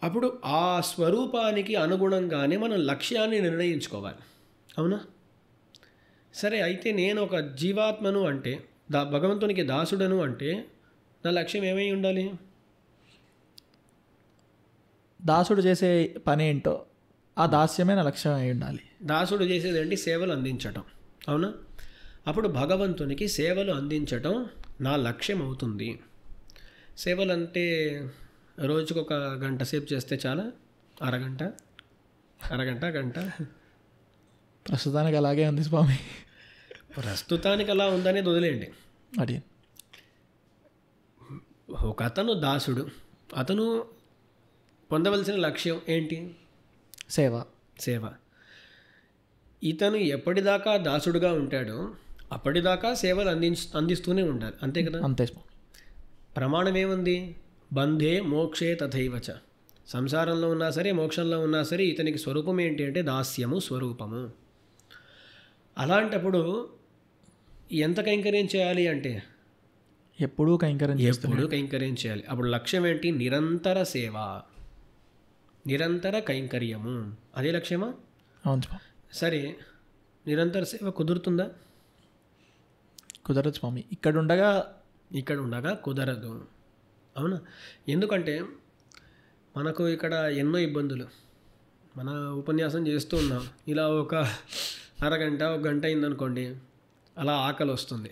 అప్పుడు ఆ స్వరూపానికి అనుగుణంగానే మనం లక్ష్యాన్ని నిర్ణయించుకోవాలి. అవునా? సరే, అయితే నేను ఒక జీవాత్మను అంటే, భగవంతునికి దాసుడను అంటే నా లక్ష్యం ఏమై ఉండాలి? దాసుడు చేసే పని ఏంటో ఆ దాస్యమే నా లక్ష్యం అయి ఉండాలి. దాసుడు చేసేది ఏంటి? సేవలు అందించటం. అవునా? అప్పుడు భగవంతునికి సేవలు అందించటం నా లక్ష్యం అవుతుంది. సేవలు అంటే రోజుకు 1 గంట సేపు చేస్తే చాలా, అరగంట, గంట ప్రస్తుతానికి అలాగే ఉంది స్వామి. ప్రస్తుతానికి అలా ఉందనేది వదిలేయండి. అది ఒక అతను దాసుడు, అతను పొందవలసిన లక్ష్యం ఏంటి? సేవ. సేవ. ఇతను ఎప్పటిదాకా దాసుడుగా ఉంటాడో అప్పటిదాకా సేవలు అందిస్తూనే ఉండాలి, అంతే కదా? అంతే. ప్రమాణం ఏముంది? బంధే మోక్షే తథైవచ. సంసారంలో ఉన్నా సరే మోక్షంలో ఉన్నా సరే ఇతనికి స్వరూపం ఏంటి అంటే దాస్యము స్వరూపము. అలాంటప్పుడు ఎంత కైంకర్యం చేయాలి అంటే ఎప్పుడూ కైంకర్యం చేయాలి. అప్పుడు లక్ష్యం ఏంటి? నిరంతర సేవ, నిరంతర కైంకర్యము. అదే లక్ష్యమా? అవును. సరే, నిరంతర సేవ కుదురుతుందా? కుదరదు స్వామి. ఇక్కడ ఉండగా కుదరదు. అవునా? ఎందుకంటే మనకు ఇక్కడ ఎన్నో ఇబ్బందులు. మన ఉపన్యాసం చేస్తూ ఉన్నాం, ఇలా ఒక అరగంట ఒక గంట అయిందనుకోండి, అలా ఆకలి వస్తుంది.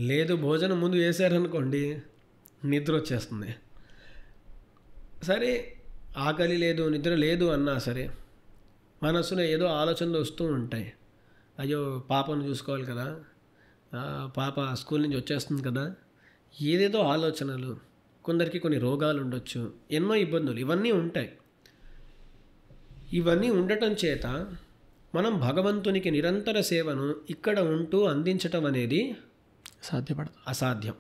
లేదు భోజనం ముందు వేసారనుకోండి, నిద్ర వచ్చేస్తుంది. సరే, ఆకలి లేదు నిద్ర లేదు అన్నా సరే మనసులో ఏదో ఆలోచనలు వస్తూ ఉంటాయి. అయ్యో పాపను చూసుకోవాలి కదా, పాప స్కూల్ నుంచి వచ్చేస్తుంది కదా, ఏదేదో ఆలోచనలు, కొందరికి కొన్ని రోగాలు ఉండొచ్చు, ఎన్నో ఇబ్బందులు, ఇవన్నీ ఉంటాయి. ఇవన్నీ ఉండటం చేత మనం భగవంతునికి నిరంతర సేవను ఇక్కడ ఉంటూ అందించటం అనేది అసాధ్యం.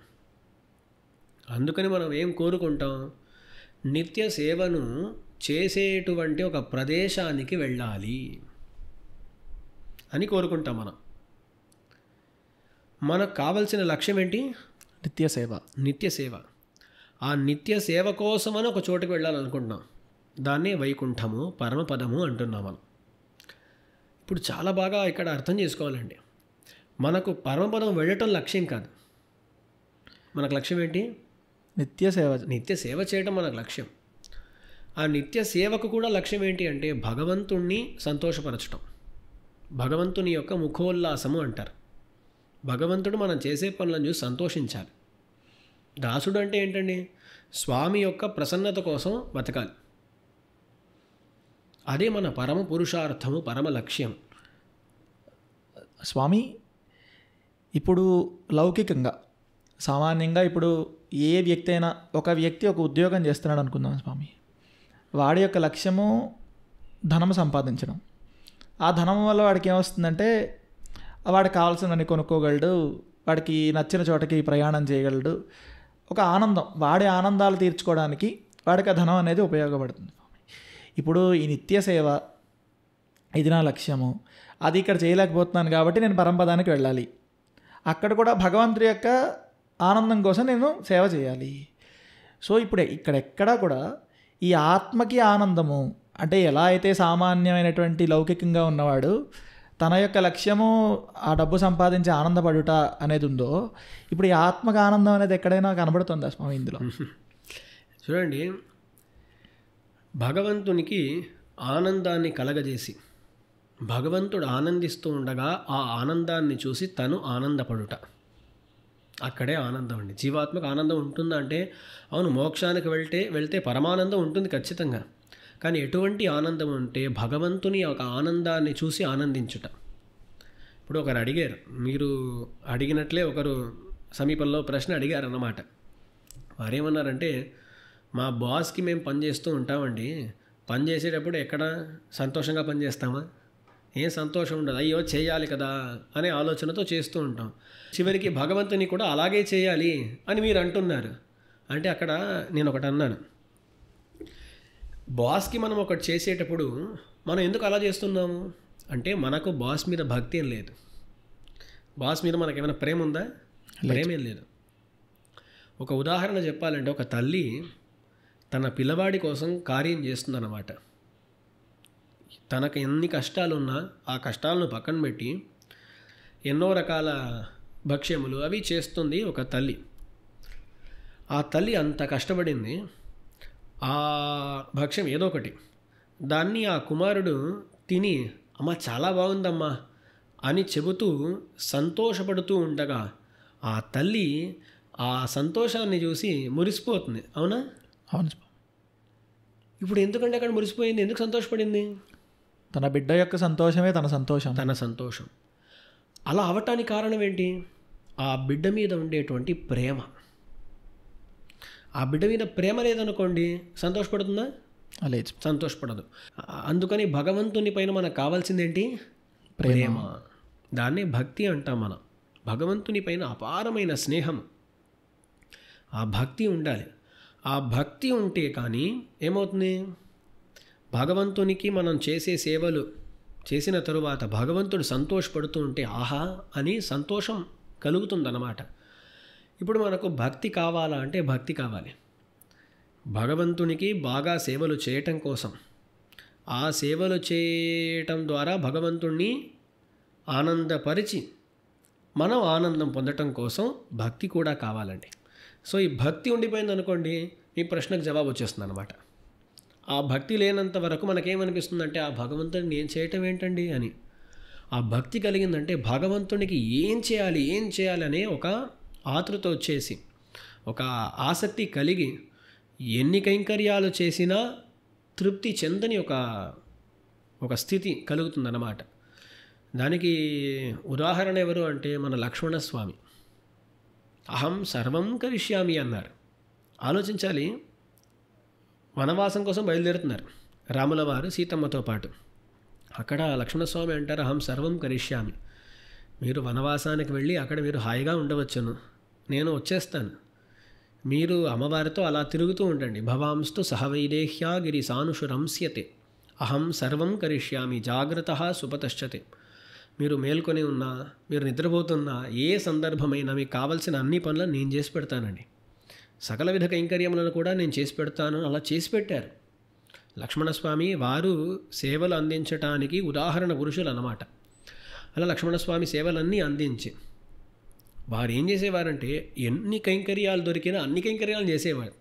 అందుకని మనం ఏం కోరుకుంటాం? నిత్య సేవను చేసేటువంటి ఒక ప్రదేశానికి వెళ్ళాలి అని కోరుకుంటాం మనం. మనకు కావలసిన లక్ష్యం ఏంటి? నిత్య సేవ. ఆ నిత్య సేవ కోసమని ఒక చోటుకు వెళ్ళాలనుకుంటున్నాం. దాన్నే వైకుంఠము పరమపదము అంటున్నాం మనం. ఇప్పుడు చాలా బాగా ఇక్కడ అర్థం చేసుకోవాలండి. మనకు పరమపదం వెళ్ళటం లక్ష్యం కాదు. మనకు లక్ష్యం ఏంటి? నిత్య సేవ చేయటం మనకు లక్ష్యం. ఆ నిత్య సేవకు కూడా లక్ష్యం ఏంటి అంటే భగవంతుణ్ణి సంతోషపరచటం. భగవంతుని యొక్క ముఖోల్లాసము అంటారు. భగవంతుడు మనం చేసే పనులను చూసి సంతోషించాలి. దాసుడు అంటే ఏంటండి? స్వామి యొక్క ప్రసన్నత కోసం బతకాలి. అదే మన పరమ పురుషార్థము, పరమ లక్ష్యం. స్వామి, ఇప్పుడు లౌకికంగా సామాన్యంగా ఇప్పుడు ఏ వ్యక్తి అయినా, ఒక వ్యక్తి ఒక ఉద్యోగం చేస్తున్నాడు అనుకుందాం స్వామి. వాడి యొక్క లక్ష్యము ధనం సంపాదించడం. ఆ ధనం వల్ల వాడికి ఏమొస్తుందంటే వాడికి కావాల్సినవన్నీ కొనుక్కోగలడు, వాడికి నచ్చిన చోటకి ప్రయాణం చేయగలడు. ఒక ఆనందం, వాడి ఆనందాలు తీర్చుకోవడానికి వాడికి ఆ ధనం అనేది ఉపయోగపడుతుంది. ఇప్పుడు ఈ నిత్య సేవ ఇది నా లక్ష్యము, అది ఇక్కడ చేయలేకపోతున్నాను కాబట్టి నేను పరమపదానికి వెళ్ళాలి. అక్కడ కూడా భగవంతుడి యొక్క ఆనందం కోసం నేను సేవ చేయాలి. సో ఇప్పుడు ఇక్కడెక్కడా కూడా ఈ ఆత్మకి ఆనందము అంటే ఎలా అయితే సామాన్యమైనటువంటి లౌకికంగా ఉన్నవాడు తన యొక్క లక్ష్యము ఆ డబ్బు సంపాదించి ఆనందపడుట అనేది ఉందో, ఇప్పుడు ఈ ఆత్మకు ఆనందం అనేది ఎక్కడైనా కనబడుతుందా స్వామి ఇందులో? చూడండి, భగవంతునికి ఆనందాన్ని కలగజేసి భగవంతుడు ఆనందిస్తూ ఉండగా ఆ ఆనందాన్ని చూసి తను ఆనందపడుట, అక్కడే ఆనందం అండి. జీవాత్మకు ఆనందం ఉంటుందా అంటే అవును, మోక్షానికి వెళ్తే పరమానందం ఉంటుంది ఖచ్చితంగా. కానీ ఎటువంటి ఆనందం అంటే భగవంతుని ఒక ఆనందాన్ని చూసి ఆనందించుట. ఇప్పుడు ఒకరు అడిగారు, మీరు అడిగినట్లే ఒకరు సమీపంలో ప్రశ్న అడిగారు అన్నమాట. వారేమన్నారంటే, మా బాస్కి మేము పనిచేస్తూ ఉంటామండి, పని చేసేటప్పుడు ఎక్కడ సంతోషంగా పనిచేస్తామా? ఏం సంతోషం ఉండదు, అయ్యో చేయాలి కదా అనే ఆలోచనతో చేస్తూ ఉంటాం. చివరికి భగవంతుని కూడా అలాగే చేయాలి అని మీరు అంటున్నారు. అంటే అక్కడ నేను ఒకటి అన్నాను, బాస్కి మనం ఒకటి చేసేటప్పుడు మనం ఎందుకు అలా చేస్తున్నాము అంటే మనకు బాస్ మీద భక్తి ఏం లేదు. బాస్ మీద మనకు ఏమైనా ప్రేమ ఉందా? ప్రేమేం లేదు. ఒక ఉదాహరణ చెప్పాలంటే, ఒక తల్లి తన పిల్లవాడి కోసం కార్యం చేస్తుందన్నమాట. తనకు ఎన్ని కష్టాలు ఉన్నా ఆ కష్టాలను పక్కన పెట్టి ఎన్నో రకాల భక్ష్యములు అవి చేస్తుంది ఒక తల్లి. ఆ తల్లి అంత కష్టపడింది, ఆ భక్ష్యం ఏదో ఒకటి దాన్ని ఆ కుమారుడు తిని అమ్మ చాలా బాగుందమ్మా అని చెబుతూ సంతోషపడుతూ ఉండగా ఆ తల్లి ఆ సంతోషాన్ని చూసి మురిసిపోతుంది. అవునా? అవును. ఇప్పుడు ఎందుకంటే అక్కడ మురిసిపోయింది, ఎందుకు సంతోషపడింది? తన బిడ్డ యొక్క సంతోషమే తన సంతోషం. తన సంతోషం. అలా అవటానికి కారణం ఏంటి? ఆ బిడ్డ మీద ఉండేటువంటి ప్రేమ. ఆ బిడ్డ మీద ప్రేమ లేదనుకోండి, సంతోషపడుతుందా? లేదు, సంతోషపడదు. అందుకని భగవంతుని పైన మనకు కావాల్సింది ఏంటి? ప్రేమ. దాన్నే భక్తి అంటాం మనం. భగవంతుని పైన అపారమైన స్నేహం, ఆ భక్తి ఉండాలి. ఆ భక్తి ఉంటే కానీ ఏమవుతుంది? భగవంతునికి మనం చేసే సేవలు చేసిన తరువాత భగవంతుడు సంతోషపడుతూ ఉంటే ఆహా అని సంతోషం కలుగుతుందన్నమాట. ఇప్పుడు మనకు భక్తి కావాలా అంటే భక్తి కావాలి. భగవంతునికి బాగా సేవలు చేయటం కోసం, ఆ సేవలు చేయటం ద్వారా భగవంతుణ్ణి ఆనందపరిచి మనం ఆనందం పొందటం కోసం భక్తి కూడా కావాలండి. సో ఈ భక్తి ఉండిపోయింది అనుకోండి, మీ ప్రశ్నకు జవాబు వచ్చేస్తుంది అనమాట. ఆ భక్తి లేనంత వరకు మనకేమనిపిస్తుందంటే ఆ భగవంతుడిని నేను చేయటం ఏంటండి అని. ఆ భక్తి కలిగిందంటే భగవంతునికి ఏం చేయాలి అనే ఒక ఆతృత వచ్చేసి, ఒక ఆసక్తి కలిగి ఎన్ని కైంకర్యాలు చేసినా తృప్తి చెందని ఒక స్థితి కలుగుతుందన్నమాట. దానికి ఉదాహరణ ఎవరు అంటే మన లక్ష్మణస్వామి. అహం సర్వం కరిష్యామి అన్నారు. ఆలోచించాలి, వనవాసం కోసం బయలుదేరుతున్నారు రాముల వారు సీతమ్మతో పాటు. అక్కడ లక్ష్మణస్వామి అంటారు అహం సర్వం కరిష్యామి. మీరు వనవాసానికి వెళ్ళి అక్కడ మీరు హాయిగా ఉండవచ్చును, నేను వచ్చేస్తాను, మీరు అమ్మవారితో అలా తిరుగుతూ ఉండండి. భవాంస్తు సహవైదేహ్యా గిరి సానుషురంస్యతే అహం సర్వం కరిష్యామి జాగ్రత్త సుపతశ్చతే. మీరు మేల్కొని ఉన్నా, మీరు నిద్రపోతున్నా, ఏ సందర్భమైనా మీకు కావలసిన అన్ని పనులను నేను చేసి పెడతానండి, సకల విధ కైంకర్యములను కూడా నేను చేసి పెడతాను. అలా చేసి పెట్టారు లక్ష్మణస్వామి. వారు సేవలు అందించటానికి ఉదాహరణ పురుషులు అన్నమాట. అలా లక్ష్మణస్వామి సేవలన్నీ అందించి వారు ఏం చేసేవారంటే ఎన్ని కైంకర్యాలు దొరికినా అన్ని కైంకర్యాలు చేసేవారు.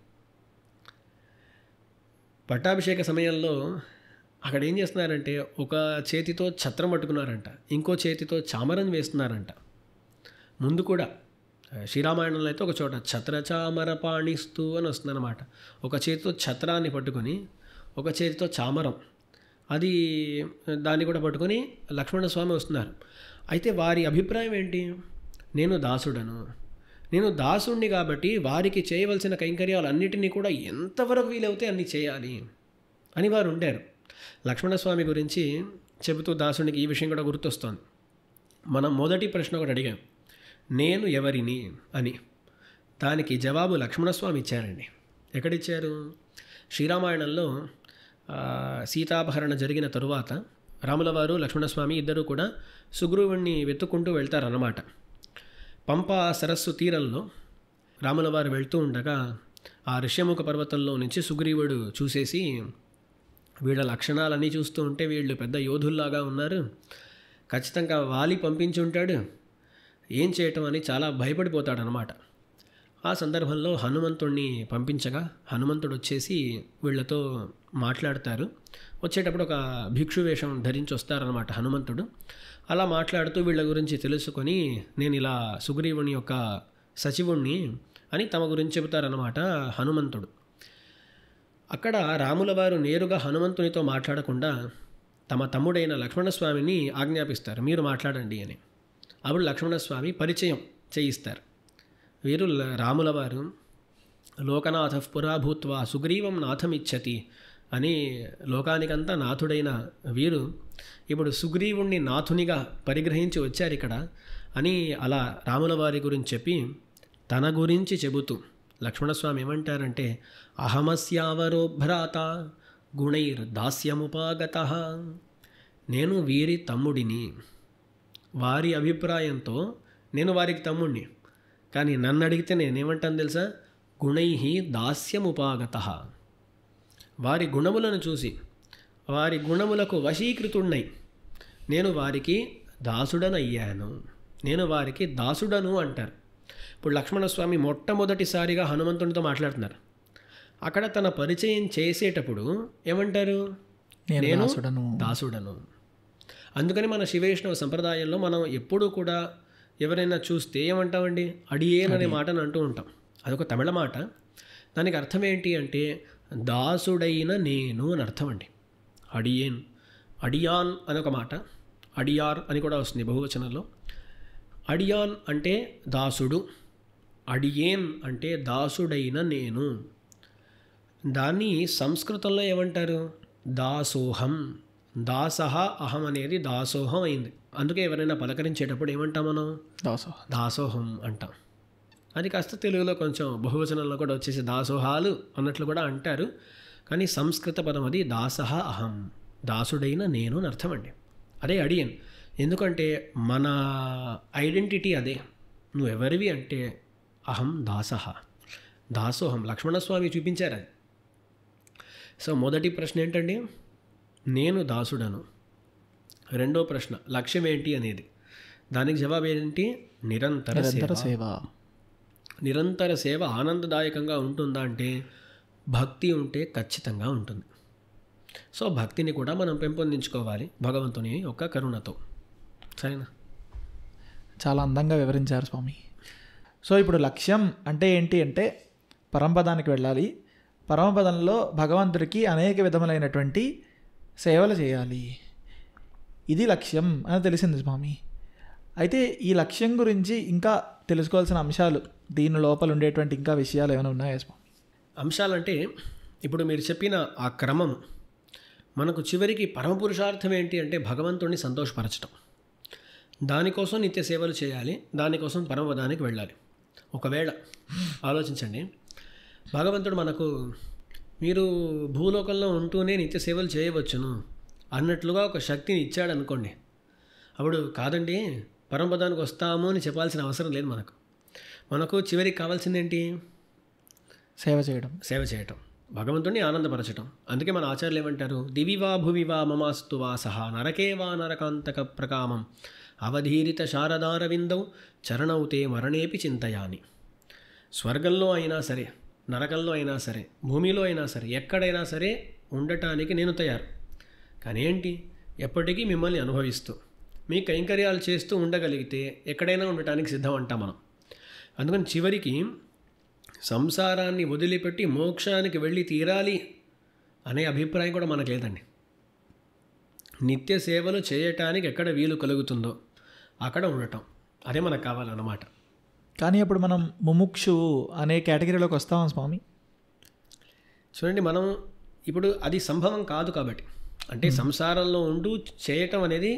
పట్టాభిషేక సమయంలో అక్కడ ఏం చేస్తున్నారంటే ఒక చేతితో ఛత్రం పట్టుకున్నారంట, ఇంకో చేతితో చామరం వేస్తున్నారంట. ముందు కూడా శ్రీరామాయణంలో అయితే ఒక చోట ఛత్ర చామర పాణిస్తూ అని వస్తుందన్నమాట. ఒక చేతితో ఛత్రాన్ని పట్టుకొని ఒక చేతితో చామరం, అది దాన్ని కూడా పట్టుకొని లక్ష్మణస్వామి వస్తున్నారు. అయితే వారి అభిప్రాయం ఏంటి? నేను దాసుడిని కాబట్టి వారికి చేయవలసిన కైంకర్యాలన్నిటినీ కూడా ఎంతవరకు వీలవుతే అన్ని చేయాలి అని వారు ఉండారు. లక్ష్మణస్వామి గురించి చెబుతూ దాసునికి ఈ విషయం కూడా గుర్తొస్తోంది. మనం మొదటి ప్రశ్న ఒకటి అడిగాం, నేను ఎవరిని అని. దానికి జవాబు లక్ష్మణస్వామి ఇచ్చారండి. ఎక్కడిచ్చారు? శ్రీరామాయణంలో సీతాపహరణ జరిగిన తరువాత రాములవారు లక్ష్మణస్వామి ఇద్దరు కూడా సుగ్రీవుణ్ణి వెతుక్కుంటూ వెళ్తారన్నమాట. పంపా సరస్సు తీరంలో రాములవారు వెళ్తూ ఉండగా ఆ ఋష్యముఖ పర్వతంలో నుంచి సుగ్రీవుడు చూసేసి వీళ్ళ లక్షణాలన్నీ చూస్తూ ఉంటే వీళ్ళు పెద్ద యోధుల్లాగా ఉన్నారు, ఖచ్చితంగా వాలి పంపించి ఉంటాడు, ఏం చేయటం అని చాలా భయపడిపోతాడనమాట. ఆ సందర్భంలో హనుమంతుడిని పంపించగా హనుమంతుడు వచ్చేసి వీళ్ళతో మాట్లాడతారు. వచ్చేటప్పుడు ఒక భిక్షు వేషం ధరించి వస్తారనమాట హనుమంతుడు. అలా మాట్లాడుతూ వీళ్ళ గురించి తెలుసుకొని నేను ఇలా సుగ్రీవుని యొక్క సచివుణ్ణి అని తమ గురించి చెబుతారనమాట హనుమంతుడు. అక్కడ రాముల వారు నేరుగా హనుమంతునితో మాట్లాడకుండా తమ తమ్ముడైన లక్ష్మణస్వామిని ఆజ్ఞాపిస్తారు, మీరు మాట్లాడండి అని. అప్పుడు లక్ష్మణస్వామి పరిచయం చేయిస్తారు. వీరు రాముల వారు లోకనాథ పురా భూత్వా సుగ్రీవం నాథమిచ్చతి అని లోకానికంతా నాథుడైన వీరు ఇప్పుడు సుగ్రీవుణ్ణి నాథునిగా పరిగ్రహించి వచ్చారు ఇక్కడ అని అలా రాముల వారి గురించి చెప్పి తన గురించి చెబుతూ లక్ష్మణస్వామి ఏమంటారంటే అహమస్యావరో భ్రాత గుణైర్ దాస్యముపాగత. నేను వీరి తమ్ముడిని, వారి అభిప్రాయంతో నేను వారికి తమ్ముడిని, కానీ నన్ను అడిగితే నేనేమంటాను తెలుసా? గుణై దాస్యముపాగత. వారి గుణములను చూసి వారి గుణములకు వశీకృతుణ్ణై నేను వారికి దాసుడనయ్యాను, నేను వారికి దాసుడను అంటారు. ఇప్పుడు లక్ష్మణస్వామి మొట్టమొదటిసారిగా హనుమంతునితో మాట్లాడుతున్నారు. అక్కడ తన పరిచయం చేసేటప్పుడు ఏమంటారు? నేను దాసుడను. అందుకని మన శివైష్ణవ సంప్రదాయంలో మనం ఎప్పుడూ కూడా ఎవరైనా చూస్తే ఏమంటామండి? అడియేన్ అనే మాటను అంటూ ఉంటాం. అదొక తమిళ మాట. దానికి అర్థం ఏంటి అంటే దాసుడైన నేను అని అర్థం అండి. అడియేన్ అడియాన్ అని ఒక మాట, అడియార్ అని కూడా వస్తుంది బహువచనంలో. అడియాన్ అంటే దాసుడు, అడియేన్ అంటే దాసుడైన నేను. దాన్ని సంస్కృతంలో ఏమంటారు? దాసోహం. దాసహ అహం అనేది దాసోహం అయింది. అందుకే ఎవరైనా పలకరించేటప్పుడు ఏమంటాం మనం? దాసోహం అంటాం. అది కాస్త తెలుగులో కొంచెం బహువచనంలో కూడా వచ్చేసి దాసోహాలు అన్నట్లు కూడా అంటారు. కానీ సంస్కృత పదం అది దాసహ అహం, దాసుడైన నేను అని అర్థం అండి. అదే అడియన్. ఎందుకంటే మన ఐడెంటిటీ అదే. నువ్వు ఎవరివి అంటే అహం దాసహ, దాసోహం. లక్ష్మణస్వామి చూపించారు అది. సో మొదటి ప్రశ్న ఏంటండి? నేను దాసుడను. రెండో ప్రశ్న లక్ష్యం ఏంటి అనేది. దానికి జవాబు ఏంటి? నిరంతర సేవ. నిరంతర సేవ ఆనందదాయకంగా ఉంటుందా అంటే భక్తి ఉంటే ఖచ్చితంగా ఉంటుంది. సో భక్తిని కూడా మనం పెంపొందించుకోవాలి భగవంతుని యొక్క కరుణతో. సరేనా? చాలా అందంగా వివరించారు స్వామి. సో ఇప్పుడు లక్ష్యం అంటే ఏంటి అంటే పరమపదానికి వెళ్ళాలి. పరమపదంలో భగవంతుడికి అనేక విధములైనటువంటి సేవలు చేయాలి. ఇది లక్ష్యం అని తెలిసింది స్వామి. అయితే ఈ లక్ష్యం గురించి ఇంకా తెలుసుకోవాల్సిన అంశాలు, దీని లోపల ఉండేటువంటి ఇంకా విషయాలు ఏమైనా ఉన్నాయా స్వామి? అంశాలంటే ఇప్పుడు మీరు చెప్పిన ఆ క్రమం మనకు చివరికి పరమపురుషార్థం ఏంటి అంటే భగవంతుడిని సంతోషపరచడం. దానికోసం నిత్య సేవలు చేయాలి, దానికోసం పరమపదానికి వెళ్ళాలి. ఒకవేళ ఆలోచించండి, భగవంతుడు మనకు మీరు భూలోకంలో ఉంటూనే నిత్య సేవలు చేయవచ్చును అన్నట్లుగా ఒక శక్తిని ఇచ్చాడు అనుకోండి. అప్పుడు కాదండి పరమపదానికి వస్తాము అని చెప్పాల్సిన అవసరం లేదు. మనకు చివరికి కావాల్సిందేంటి? సేవ చేయటం, భగవంతుడిని ఆనందపరచటం. అందుకే మన ఆచార్యులు ఏమంటారు? దివివా భువివా మమాస్తు వాసః నరకే వా నరకాంతక ప్రకామం అవధీరిత శారదారవిందౌ చరణౌతే మరణేపి చింతయాని. స్వర్గంలో అయినా సరే, నరకంలో అయినా సరే, భూమిలో అయినా సరే, ఎక్కడైనా సరే ఉండటానికి నేను తయారు. కానీ ఏంటి? ఎప్పటికీ మిమ్మల్ని అనుభవిస్తూ మీ కైంకర్యాలు చేస్తూ ఉండగలిగితే ఎక్కడైనా ఉండటానికి సిద్ధం అంటాం మనం. అందుకని చివరికి సంసారాన్ని వదిలిపెట్టి మోక్షానికి వెళ్ళి తీరాలి అనే అభిప్రాయం కూడా మనకు లేదండి. నిత్య సేవలు చేయటానికి ఎక్కడ వీలు కలుగుతుందో అక్కడ ఉండటం, అదే మనకు కావాలన్నమాట. కానీ అప్పుడు మనం ముముక్షు అనే కేటగిరీలోకి వస్తామా స్వామి? చూడండి, మనం ఇప్పుడు అది సంభవం కాదు కాబట్టి, అంటే సంసారంలో ఉంటూ చేయటం అనేది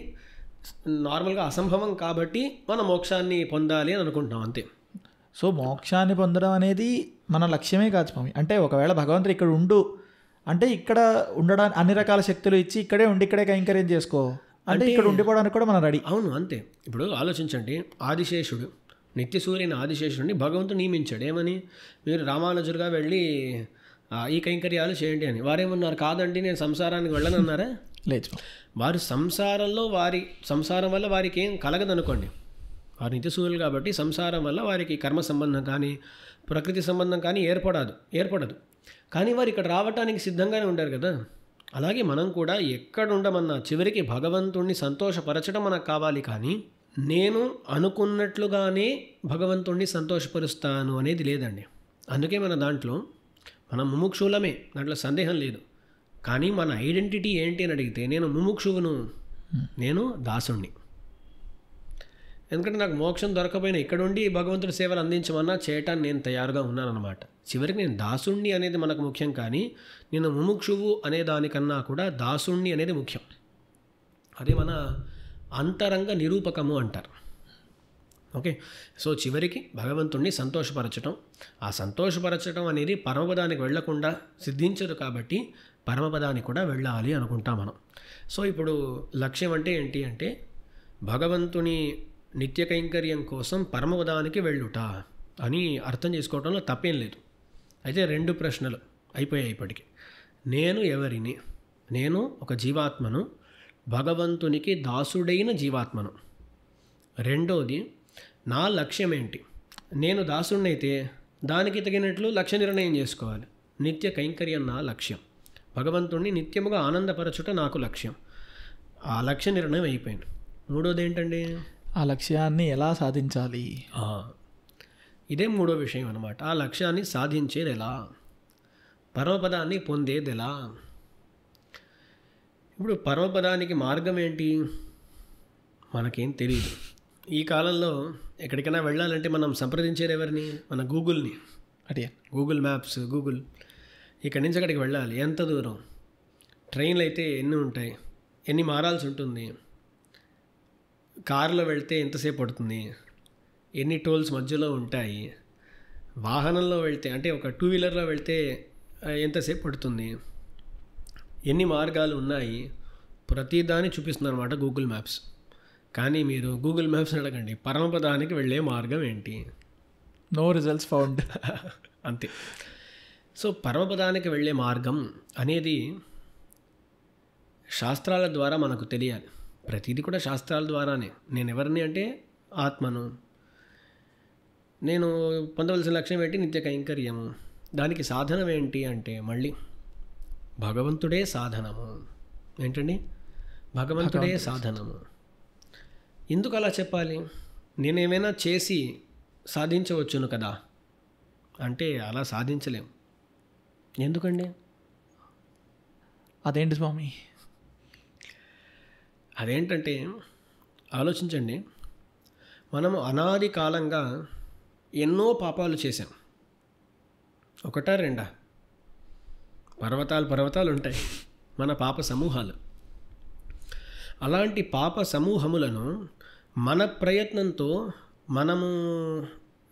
నార్మల్గా అసంభవం కాబట్టి మనం మోక్షాన్ని పొందాలి అని అనుకుంటున్నాం అంతే. సో మోక్షాన్ని పొందడం అనేది మన లక్ష్యమే కాదు స్వామి. అంటే ఒకవేళ భగవంతుడు ఇక్కడ ఉండు అంటే ఇక్కడ ఉండడానికి అన్ని రకాల శక్తులు ఇచ్చి ఇక్కడే ఉండి ఇక్కడే కైంకర్యం చేసుకో అంటే ఇక్కడ ఉండిపోవడానికి కూడా మనం రెడీ. అవును, అంతే. ఇప్పుడు ఆలోచించండి, ఆదిశేషుడు, నిత్యసూర్యుని ఆదిశేషుడిని భగవంతుడు నియమించాడు. ఏమని? మీరు రామానుజులుగా వెళ్ళి ఈ కైంకర్యాలు చేయండి అని. వారేమన్నారు? కాదండి నేను సంసారానికి వెళ్ళనన్నారా? లేదు. వారు సంసారం వల్ల వారికి ఏం కలగదనుకోండి. వారు నిత్యసూర్యులు కాబట్టి సంసారం వల్ల వారికి కర్మ సంబంధం కానీ ప్రకృతి సంబంధం కానీ ఏర్పడదు. కానీ వారు ఇక్కడ రావటానికి సిద్ధంగానే ఉంటారు కదా. అలాగే మనం కూడా ఎక్కడ ఉండమన్నా చివరికి భగవంతుణ్ణి సంతోషపరచడం మనకు కావాలి. కానీ నేను అనుకున్నట్లుగానే భగవంతుణ్ణి సంతోషపరుస్తాను అనేది లేదండి. అందుకే మనం ముముక్షులమే, దాంట్లో సందేహం లేదు. కానీ మన ఐడెంటిటీ ఏంటి అని అడిగితే నేను ముముక్షువును, నేను దాసుణ్ణి. ఎందుకంటే నాకు మోక్షం దొరకపోయినా ఇక్కడుండి భగవంతుడి సేవలు అందించమన్నా చేయటాన్ని నేను తయారుగా ఉన్నానన్నమాట. చివరికి నేను దాసుణ్ణి అనేది మనకు ముఖ్యం, కానీ నేను ముముక్షువు అనే దానికన్నా కూడా దాసుణ్ణి అనేది ముఖ్యం. అదే మన అంతరంగ నిరూపకము అంటారు. ఓకే, సో చివరికి భగవంతుణ్ణి సంతోషపరచడం, ఆ సంతోషపరచడం అనేది పరమపదానికి వెళ్లకుండా సిద్ధించదు కాబట్టి పరమపదానికి కూడా వెళ్ళాలి అనుకుంటాం మనం. సో ఇప్పుడు లక్ష్యం అంటే ఏంటి అంటే భగవంతుని నిత్య కైంకర్యం కోసం పరమపదానికి వెళ్ళుట అని అర్థం చేసుకోవడంలో తప్పేం లేదు. అయితే 2 ప్రశ్నలు అయిపోయాయి ఇప్పటికి. నేను ఎవరిని? నేను ఒక జీవాత్మను, భగవంతునికి దాసుడైన జీవాత్మను. రెండోది, నా లక్ష్యం ఏంటి? నేను దాసుడినైతే దానికి తగినట్లు లక్ష్య నిర్ణయం చేసుకోవాలి. నిత్య కైంకర్యం నా లక్ష్యం, భగవంతుణ్ణి నిత్యముగా ఆనందపరచుట నాకు లక్ష్యం. ఆ లక్ష్య నిర్ణయం అయిపోయింది. మూడోది ఏంటండి? ఆ లక్ష్యాన్ని ఎలా సాధించాలి? ఇదే మూడో విషయం అన్నమాట. ఆ లక్ష్యాన్ని సాధించేది ఎలా, పరమపదాన్ని పొందేది ఎలా? ఇప్పుడు పరమపదానికి మార్గం ఏంటి మనకేం తెలియదు. ఈ కాలంలో ఎక్కడికైనా వెళ్ళాలంటే మనం సంప్రదించేది ఎవరిని? మన గూగుల్ని. అడిగా గూగుల్ మ్యాప్స్, గూగుల్. ఇక్కడి నుంచి అక్కడికి వెళ్ళాలి, ఎంత దూరం, ట్రైన్లు అయితే ఎన్ని ఉంటాయి, ఎన్ని మారాల్సి ఉంటుంది, కారులో వెళ్తే ఎంతసేపు పడుతుంది, ఎన్ని టోల్స్ మధ్యలో ఉంటాయి, వాహనంలో వెళ్తే అంటే ఒక 2 వీలర్లో వెళ్తే ఎంతసేపు పడుతుంది, ఎన్ని మార్గాలు ఉన్నాయి, ప్రతిదాన్ని చూపిస్తుంది అనమాట గూగుల్ మ్యాప్స్. కానీ మీరు గూగుల్ మ్యాప్స్ అడగండి, పరమపదానికి వెళ్ళే మార్గం ఏంటి? No results found. అంతే. సో పరమపదానికి వెళ్ళే మార్గం అనేది శాస్త్రాల ద్వారా మనకు తెలియాలి. ప్రతిదీ కూడా శాస్త్రాల ద్వారానే. నేను ఎవరిని అంటే ఆత్మను. నేను పొందవలసిన లక్ష్యం ఏంటి? నిత్య కైంకర్యము. దానికి సాధనం ఏంటి అంటే మళ్ళీ భగవంతుడే సాధనము. ఏంటండి? భగవంతుడే సాధనము. ఎందుకు అలా చెప్పాలి? నేనేమైనా చేసి సాధించవచ్చును కదా అంటే అలా సాధించలేం. ఎందుకండి? అదేంటి స్వామి? అదేంటంటే ఆలోచించండి, మనము అనాది కాలంగా ఎన్నో పాపాలు చేశాం. ఒకటా రెండా? పర్వతాలు ఉంటాయి మన పాప సమూహాలు. అలాంటి పాప సమూహములను మన ప్రయత్నంతో మనము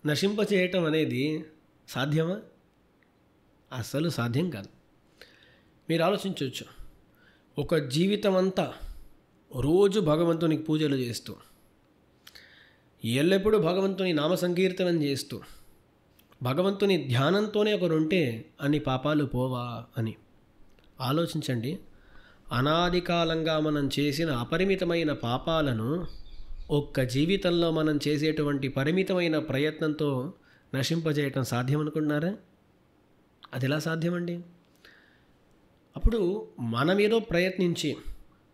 నశింపచేయటం అనేది సాధ్యమా? అస్సలు సాధ్యం కాదు. మీరు ఆలోచించవచ్చు, ఒక జీవితం అంతా రోజు భగవంతునికి పూజలు చేస్తూ, ఎల్లప్పుడూ భగవంతుని నామ సంకీర్తనం చేస్తూ, భగవంతుని ధ్యానంతోనే ఒకరుంటే అన్ని పాపాలు పోవా అని ఆలోచించండి. అనాది కాలంగా మనం చేసిన అపరిమితమైన పాపాలను ఒక్క జీవితంలో మనం చేసేటువంటి పరిమితమైన ప్రయత్నంతో నశింపజేయటం సాధ్యం అనుకుంటున్నారా? అది ఎలా సాధ్యమండి? అప్పుడు మనమేదో ప్రయత్నించి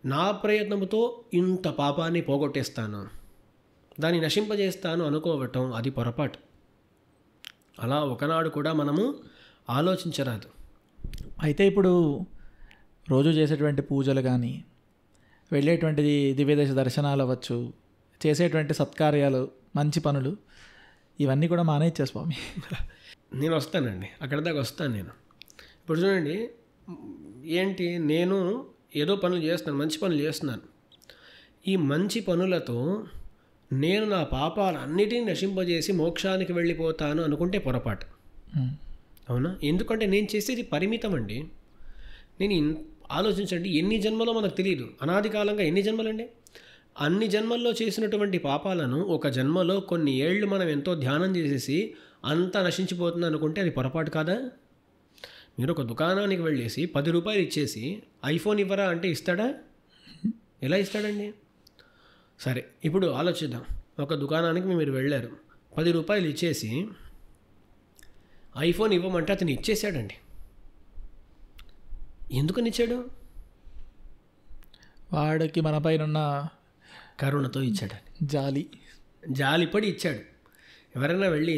నా ప్రయత్నముతో ఇంత పాపాన్ని పోగొట్టేస్తాను, దాన్ని నశింపజేస్తాను అనుకోవటం అది పొరపాటు. అలా ఒకనాడు కూడా మనము ఆలోచించరాదు. అయితే ఇప్పుడు రోజు చేసేటువంటి పూజలు కానీ, వెళ్ళేటువంటి దివ్యదేశ దర్శనాలు అవ్వచ్చు, చేసేటువంటి సత్కార్యాలు, మంచి పనులు, ఇవన్నీ కూడా మానేచ్చే స్వామి. నేను వస్తానండి, అక్కడ దాకా వస్తాను నేను. ఇప్పుడు చూడండి, ఏంటి, నేను ఏదో పనులు చేస్తున్నాను, మంచి పనులు చేస్తున్నాను. ఈ మంచి పనులతో నేను నా పాపాలన్నిటినీ నశింపజేసి మోక్షానికి వెళ్ళిపోతాను అనుకుంటే పొరపాటు. అవునా? ఎందుకంటే నేను చేసేది పరిమితం అండి. నేను ఆలోచించండి, ఎన్ని జన్మలో మనకు తెలియదు. అనాది కాలంగా ఎన్ని జన్మలండి? అన్ని జన్మల్లో చేసినటువంటి పాపాలను ఒక జన్మలో కొన్ని ఏళ్ళు మనం ఎంతో ధ్యానం చేసేసి అంతా నశించిపోతుంది అనుకుంటే అది పొరపాటు కాదా? మీరు ఒక దుకాణానికి వెళ్ళేసి 10 రూపాయలు ఇచ్చేసి ఐఫోన్ ఇవ్వరా అంటే ఇస్తాడా? ఎలా ఇస్తాడండి? సరే, ఇప్పుడు ఆలోచిద్దాం. ఒక దుకాణానికి మీరు వెళ్ళారు, 10 రూపాయలు ఇచ్చేసి ఐఫోన్ ఇవ్వమంటే అతను ఇచ్చేసాడండి. ఎందుకని ఇచ్చాడు? వాడికి మన పైన ఉన్న కరుణతో ఇచ్చాడండి. జాలిపడి ఇచ్చాడు. ఎవరైనా వెళ్ళి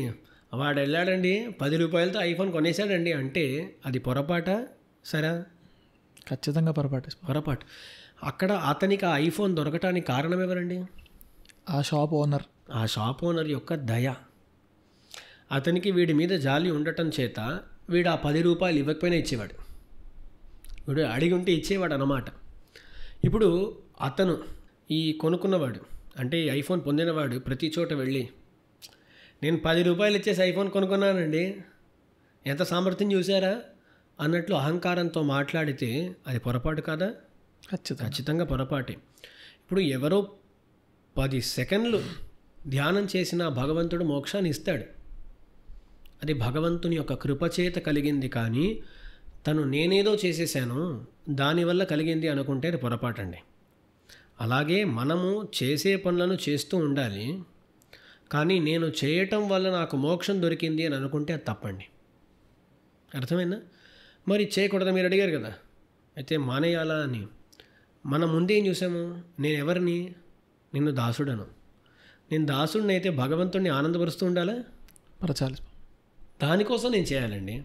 వాడు వెళ్ళాడండి 10 రూపాయలతో ఐఫోన్ కొనేసాడండి అంటే అది పొరపాటా? సరే, ఖచ్చితంగా పొరపాటు. అక్కడ అతనికి ఆ ఐఫోన్ దొరకటానికి కారణం ఎవరండి? ఆ షాప్ ఓనర్ యొక్క దయ. అతనికి వీడి మీద జాలి ఉండటం చేత వీడు ఆ 10 రూపాయలు ఇవ్వకపోయినా ఇచ్చేవాడు. వీడు అడిగి ఉంటే ఇచ్చేవాడు అన్నమాట. ఇప్పుడు అతను ఈ కొనుక్కున్నవాడు అంటే ఈ ఐఫోన్ పొందినవాడు ప్రతి చోట వెళ్ళి నేను 10 రూపాయలు ఇచ్చేసి ఐఫోన్ కొనుక్కున్నానండి, ఎంత సామర్థ్యం చూసారా అన్నట్లు అహంకారంతో మాట్లాడితే అది పొరపాటు కాదా? ఖచ్చితంగా పొరపాటే. ఇప్పుడు ఎవరో 10 సెకండ్లు ధ్యానం చేసిన భగవంతుడు మోక్షాన్ని ఇస్తాడు. అది భగవంతుని యొక్క కృపచేత కలిగింది, కానీ తను నేనేదో చేసేసాను దానివల్ల కలిగింది అనుకుంటే అది పొరపాటండి. అలాగే మనము చేసే పనులను చేస్తూ ఉండాలి, కానీ నేను చేయటం వల్ల నాకు మోక్షం దొరికింది అని అనుకుంటే అది తప్పండి. అర్థమైందా? మరి చేయకూడదు మీరు అడిగారు కదా, అయితే మానేయాలా అని. మనం ముందేం చూసాము? నేను ఎవరిని? నిన్ను దాసుడను. నేను దాసుడిని అయితే భగవంతుడిని ఆనందపరుస్తూ ఉండాలా? పరచాలి. దానికోసం నేను చేయాలండి.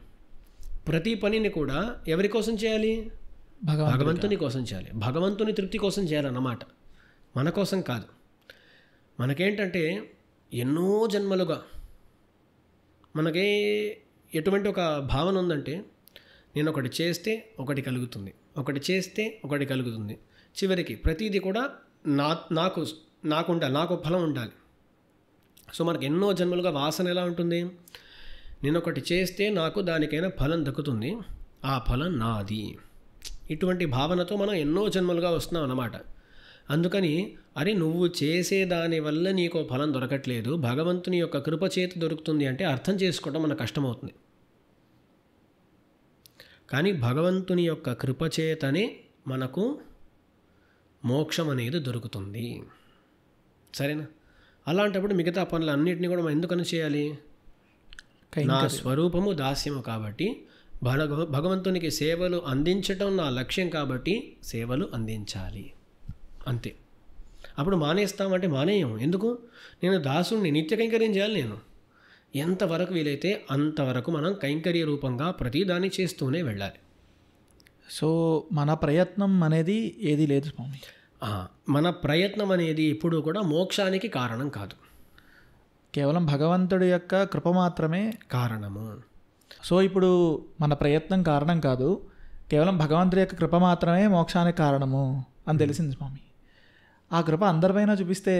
ప్రతి పనిని కూడా ఎవరి కోసం చేయాలి? భగవంతుని కోసం చేయాలి, భగవంతుని తృప్తి కోసం చేయాలన్నమాట, మన కోసం కాదు. మనకేంటంటే ఎన్నో జన్మలుగా మనకే ఎటువంటి ఒక భావన ఉందంటే, నేను ఒకటి చేస్తే ఒకటి కలుగుతుంది, ఒకటి చేస్తే ఒకటి కలుగుతుంది, చివరికి ప్రతిదీ కూడా నాకు ఉండాలి, నాకు ఫలం ఉండాలి. సో మనకు ఎన్నో జన్మలుగా వాసన ఎలా ఉంటుంది, నేను ఒకటి చేస్తే నాకు దానికైనా ఫలం దక్కుతుంది, ఆ ఫలం నాది. ఇటువంటి భావనతో మనం ఎన్నో జన్మలుగా వస్తున్నాం అన్నమాట. అందుకని అరే నువ్వు చేసే దానివల్ల నీకు ఫలం దొరకట్లేదు, భగవంతుని యొక్క కృపచేత దొరుకుతుంది అంటే అర్థం చేసుకోవడం మనకు కష్టమవుతుంది. కానీ భగవంతుని యొక్క కృపచేతనే మనకు మోక్షం అనేది దొరుకుతుంది. సరేనా? అలాంటప్పుడు మిగతా పనులన్నింటినీ కూడా మనం ఎందుకని చేయాలి? నా స్వరూపము దాస్యము కాబట్టి, భగవంతునికి సేవలు అందించటం నా లక్ష్యం కాబట్టి సేవలు అందించాలి, అంతే. అప్పుడు మానేస్తామంటే మానేయం. ఎందుకు? నేను దాసుని నిత్య కైంకర్యం చేయాలి. నేను ఎంతవరకు వీలైతే అంతవరకు మనం కైంకర్య రూపంగా ప్రతిదాన్ని చేస్తూనే వెళ్ళాలి. సో మన ప్రయత్నం అనేది ఏది లేదు స్వామి. మన ప్రయత్నం అనేది ఎప్పుడూ కూడా మోక్షానికి కారణం కాదు, కేవలం భగవంతుడి యొక్క కృప మాత్రమే కారణము. సో ఇప్పుడు మన ప్రయత్నం కారణం కాదు, కేవలం భగవంతుడి యొక్క కృప మాత్రమే మోక్షానికి కారణము అని తెలిసింది స్వామి. ఆ కృప అందరిపైన చూపిస్తే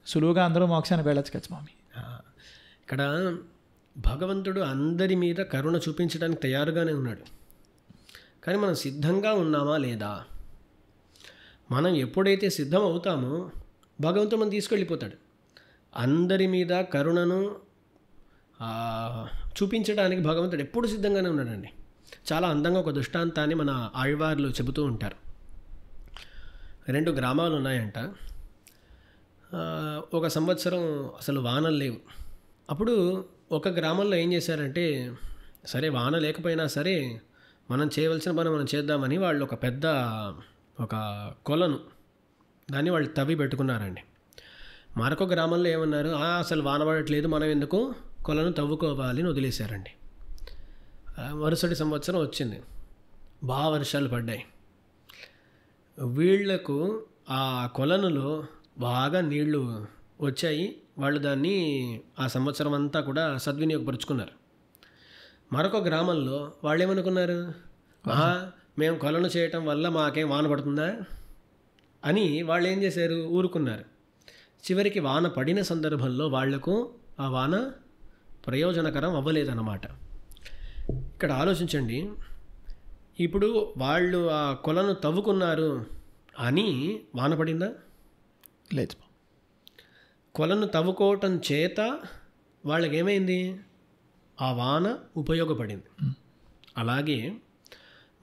సులువుగా అందరూ మోక్షానికి వెళ్ళచ్చు కదా స్వామి. ఇక్కడ భగవంతుడు అందరి మీద కరుణ చూపించడానికి తయారుగానే ఉన్నాడు. కానీ మనం సిద్ధంగా ఉన్నామా లేదా? మనం ఎప్పుడైతే సిద్ధం అవుతామో భగవంతుడు మనం తీసుకెళ్ళిపోతాడు. అందరి మీద కరుణను చూపించడానికి భగవంతుడు ఎప్పుడు సిద్ధంగానే ఉన్నాడండి. చాలా అందంగా ఒక దృష్టాంతాన్ని మన ఆళ్వార్లు చెబుతూ ఉంటారు. 2 గ్రామాలు ఉన్నాయంట. ఒక సంవత్సరం అసలు వానలు లేవు. అప్పుడు ఒక గ్రామంలో ఏం చేశారంటే, సరే వాన లేకపోయినా సరే మనం చేయవలసిన పని మనం చేద్దామని వాళ్ళు ఒక పెద్ద ఒక కొలను దాన్ని వాళ్ళు తవ్వి పెట్టుకున్నారండి. మరొక గ్రామంలో ఏమన్నారు, అసలు వాన పడట్లేదు, మనం ఎందుకు కొలను తవ్వుకోవాలి అని వదిలేశారండి. మరుసటి సంవత్సరం వచ్చింది, బాగా వర్షాలు పడ్డాయి. వీళ్లకు ఆ కొలనులో బాగా నీళ్లు వచ్చాయి. వాళ్ళు దాన్ని ఆ సంవత్సరం అంతా కూడా సద్వినియోగపరుచుకున్నారు. మరొక గ్రామంలో వాళ్ళు ఏమనుకున్నారు, మేము కొలను చేయటం వల్ల మాకేం వాన పడుతుందా అని వాళ్ళు ఏం చేశారు, ఊరుకున్నారు. చివరికి వాన పడిన సందర్భంలో వాళ్లకు ఆ వాన ప్రయోజనకరం అవ్వలేదన్నమాట. ఇక్కడ ఆలోచించండి, ఇప్పుడు వాళ్ళు ఆ కొలను తవ్వుకున్నారు అని వాన పడిందా? లేదు. కొలను తవ్వుకోవటం చేత వాళ్ళకి ఏమైంది, ఆ వాన ఉపయోగపడింది. అలాగే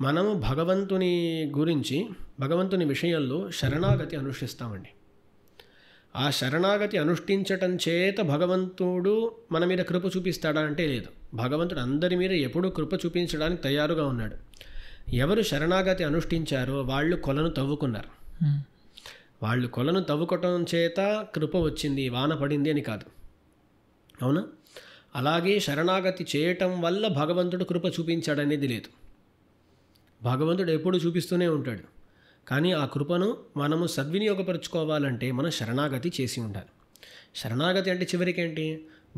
మనము భగవంతుని గురించి, భగవంతుని విషయంలో శరణాగతి అనుష్ఠిస్తామండి. ఆ శరణాగతి అనుష్ఠించటం చేత భగవంతుడు మన మీద కృప చూపిస్తాడా అంటే లేదు. భగవంతుడు అందరి మీద ఎప్పుడూ కృప చూపించడానికి తయారుగా ఉన్నాడు. ఎవరు శరణాగతి అనుష్ఠించారో వాళ్ళు కొలను తవ్వుకున్నారు. వాళ్ళు కొలను తవ్వుకోవటం చేత కృప వచ్చింది, వాన పడింది అని కాదు. అవునా? అలాగే శరణాగతి చేయటం వల్ల భగవంతుడు కృప చూపించాడనేది లేదు. భగవంతుడు ఎప్పుడు చూపిస్తూనే ఉంటాడు. కానీ ఆ కృపను మనము సద్వినియోగపరుచుకోవాలంటే మనం శరణాగతి చేసి ఉండాలి. శరణాగతి అంటే చివరికి ఏంటి,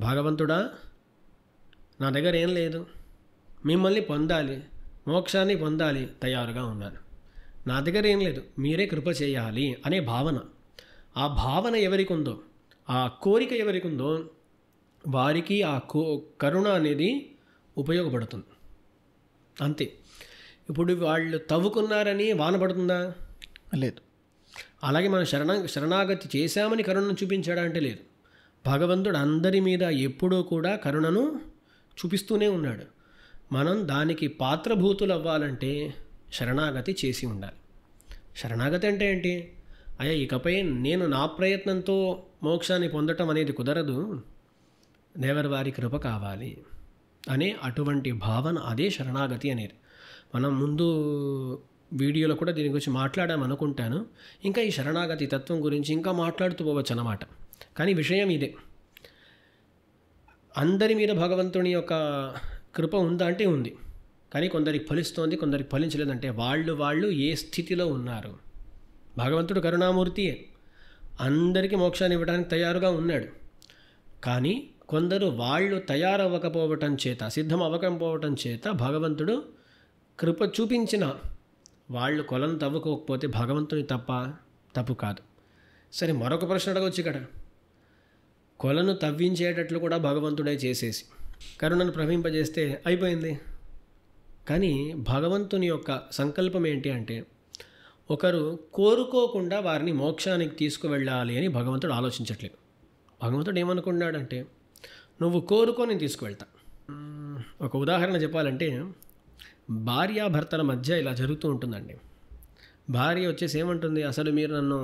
భగవంతుడా నా దగ్గర ఏం లేదు, మిమ్మల్ని పొందాలి, మోక్షాన్ని పొందాలి, తయారుగా ఉన్నాను, నా దగ్గర ఏం లేదు, మీరే కృప చేయాలి అనే భావన. ఆ భావన ఎవరికి ఉందో, ఆ కోరిక ఎవరికి ఉందో వారికి ఆ కరుణ అనేది ఉపయోగపడుతుంది, అంతే. ఇప్పుడు వాళ్ళు తవ్వుకున్నారని వాన పడుతుందా? లేదు. అలాగే మనం శరణాగతి చేశామని కరుణను చూపించాడా అంటే లేదు. భగవంతుడు అందరి మీద ఎప్పుడూ కూడా కరుణను చూపిస్తూనే ఉన్నాడు. మనం దానికి పాత్రభూతులు అవ్వాలంటే శరణాగతి చేసి ఉండాలి. శరణాగతి అంటే ఏంటి, ఇకపై నేను నా ప్రయత్నంతో మోక్షాన్ని పొందటం అనేది కుదరదు, దేవరి వారి కృప కావాలి అనే అటువంటి భావన, అదే శరణాగతి అనేది. మనం ముందు వీడియోలో కూడా దీని గురించి మాట్లాడామనుకుంటాను. ఇంకా ఈ శరణాగతి తత్వం గురించి ఇంకా మాట్లాడుతూ పోవచ్చు అన్నమాట. కానీ విషయం ఇదే, అందరి మీద భగవంతుని యొక్క కృప ఉందా అంటే ఉంది. కానీ కొందరికి ఫలిస్తోంది, కొందరికి ఫలించలేదంటే వాళ్ళు ఏ స్థితిలో ఉన్నారు. భగవంతుడు కరుణామూర్తియే, అందరికీ మోక్షాన్ని ఇవ్వడానికి తయారుగా ఉన్నాడు. కానీ కొందరు వాళ్ళు తయారవ్వకపోవటం చేత, సిద్ధం అవ్వకపోవటం చేత భగవంతుడు కృప చూపించిన వాళ్ళు కొలను తవ్వుకోకపోతే భగవంతుని తప్పు కాదు. సరే, మరొక ప్రశ్న అడగవచ్చు ఇక్కడ. కొలను తవ్వించేటట్లు కూడా భగవంతుడే చేసేసి కరుణను ప్రవహింపజేస్తే అయిపోయింది. కానీ భగవంతుని యొక్క సంకల్పం ఏంటి అంటే, ఒకరు కోరుకోకుండా వారిని మోక్షానికి తీసుకువెళ్ళాలి అని భగవంతుడు ఆలోచించట్లేదు. భగవంతుడు ఏమనుకున్నాడంటే, నువ్వు కోరుకో, నేను తీసుకువెళ్తా. ఒక ఉదాహరణ చెప్పాలంటే, భార్యాభర్తల మధ్య ఇలా జరుగుతూ ఉంటుందండి. భార్య వచ్చేసి ఏమంటుంది, అసలు మీరు నన్ను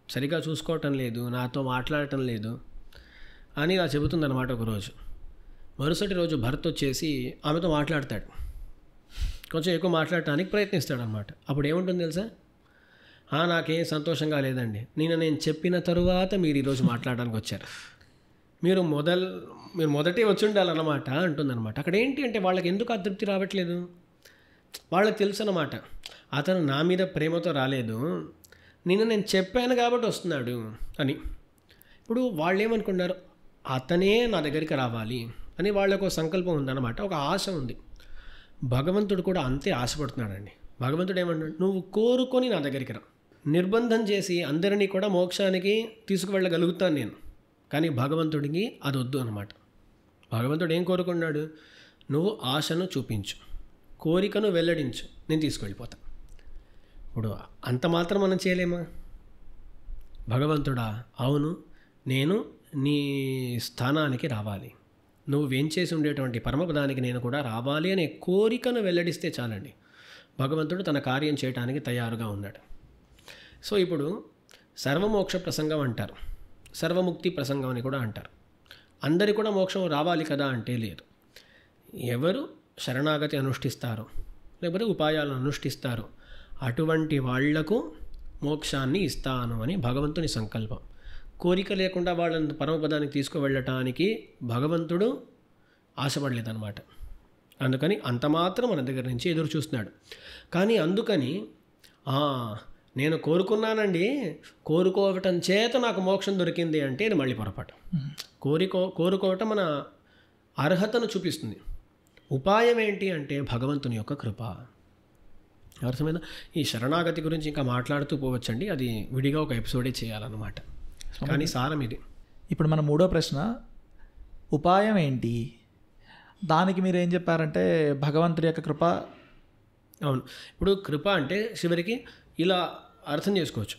సరిగా చూసుకోవటం లేదు, నాతో మాట్లాడటం లేదు అని ఇలా చెబుతుందన్నమాట ఒకరోజు. మరుసటి రోజు భర్త వచ్చేసి ఆమెతో మాట్లాడతాడు, కొంచెం ఎక్కువ మాట్లాడటానికి ప్రయత్నిస్తాడనమాట. అప్పుడు ఏముంటుంది తెలుసా, నాకేం సంతోషంగా లేదండి, నేను చెప్పిన తరువాత మీరు ఈరోజు మాట్లాడడానికి వచ్చారు, మీరు మొదటే వచ్చి ఉండాలన్నమాట అంటుందన్నమాట. అక్కడ ఏంటి అంటే, వాళ్ళకి ఎందుకు అతృప్తి రావట్లేదు, వాళ్ళకి తెలుసు అన్నమాట, అతను నా మీద ప్రేమతో రాలేదు, నేను చెప్పాను కాబట్టి వస్తున్నాడు అని. ఇప్పుడు వాళ్ళు ఏమనుకున్నారు, అతనే నా దగ్గరికి రావాలి అని వాళ్ళకు ఒక సంకల్పం ఉందన్నమాట, ఒక ఆశ ఉంది. భగవంతుడు కూడా అంతే ఆశపడుతున్నాడండి. భగవంతుడు ఏమన్నాడు, నువ్వు కోరుకొని నా దగ్గరికి రా, నిర్బంధం చేసి అందరినీ కూడా మోక్షానికి తీసుకువెళ్ళగలుగుతాను నేను. కానీ భగవంతుడికి అది వద్దు అనమాట. భగవంతుడు ఏం కోరుకున్నాడు, నువ్వు ఆశను చూపించు, కోరికను వెల్లడించు, నేను తీసుకువెళ్ళిపోతా. ఇప్పుడు అంత మాత్రం మనం చేయలేమా? భగవంతుడా, అవును, నేను నీ స్థానానికి రావాలి, నువ్వు వేంచేసి ఉండేటువంటి పరమపదానికి నేను కూడా రావాలి అనే కోరికను వెల్లడిస్తే చాలండి, భగవంతుడు తన కార్యం చేయడానికి తయారుగా ఉన్నాడు. సో ఇప్పుడు సర్వమోక్ష ప్రసంగం అంటారు, సర్వముక్తి ప్రసంగం అని కూడా అంటారు. అందరి కూడా మోక్షం రావాలి కదా అంటే లేదు. ఎవరు శరణాగతి అనుష్ఠిస్తారో లేకపోతే ఉపాయాలను అనుష్ఠిస్తారో అటువంటి వాళ్లకు మోక్షాన్ని ఇస్తాను అని భగవంతుని సంకల్పం. కోరిక లేకుండా వాళ్ళని పరమపదానికి తీసుకువెళ్ళటానికి భగవంతుడు ఆశపడలేదన్నమాట. అందుకని అంత మాత్రం మన దగ్గర నుంచి ఎదురు చూస్తున్నాడు. కానీ అందుకని నేను కోరుకున్నానండి, కోరుకోవటం చేత నాకు మోక్షం దొరికింది అంటే ఇది మళ్ళీ పొరపాటు. కోరుకోవటం మన అర్హతను చూపిస్తుంది. ఉపాయం ఏంటి అంటే భగవంతుని యొక్క కృప. అర్థమైందా? ఈ శరణాగతి గురించి ఇంకా మాట్లాడుతూ పోవచ్చండి, అది విడిగా ఒక ఎపిసోడే చేయాలన్నమాట. కానీ సారం ఇది. ఇప్పుడు మన మూడో ప్రశ్న, ఉపాయం ఏంటి? దానికి మీరు ఏం చెప్పారంటే భగవంతుడి యొక్క కృప. అవును, ఇప్పుడు కృప అంటే చివరికి ఇలా అర్థం చేసుకోవచ్చు.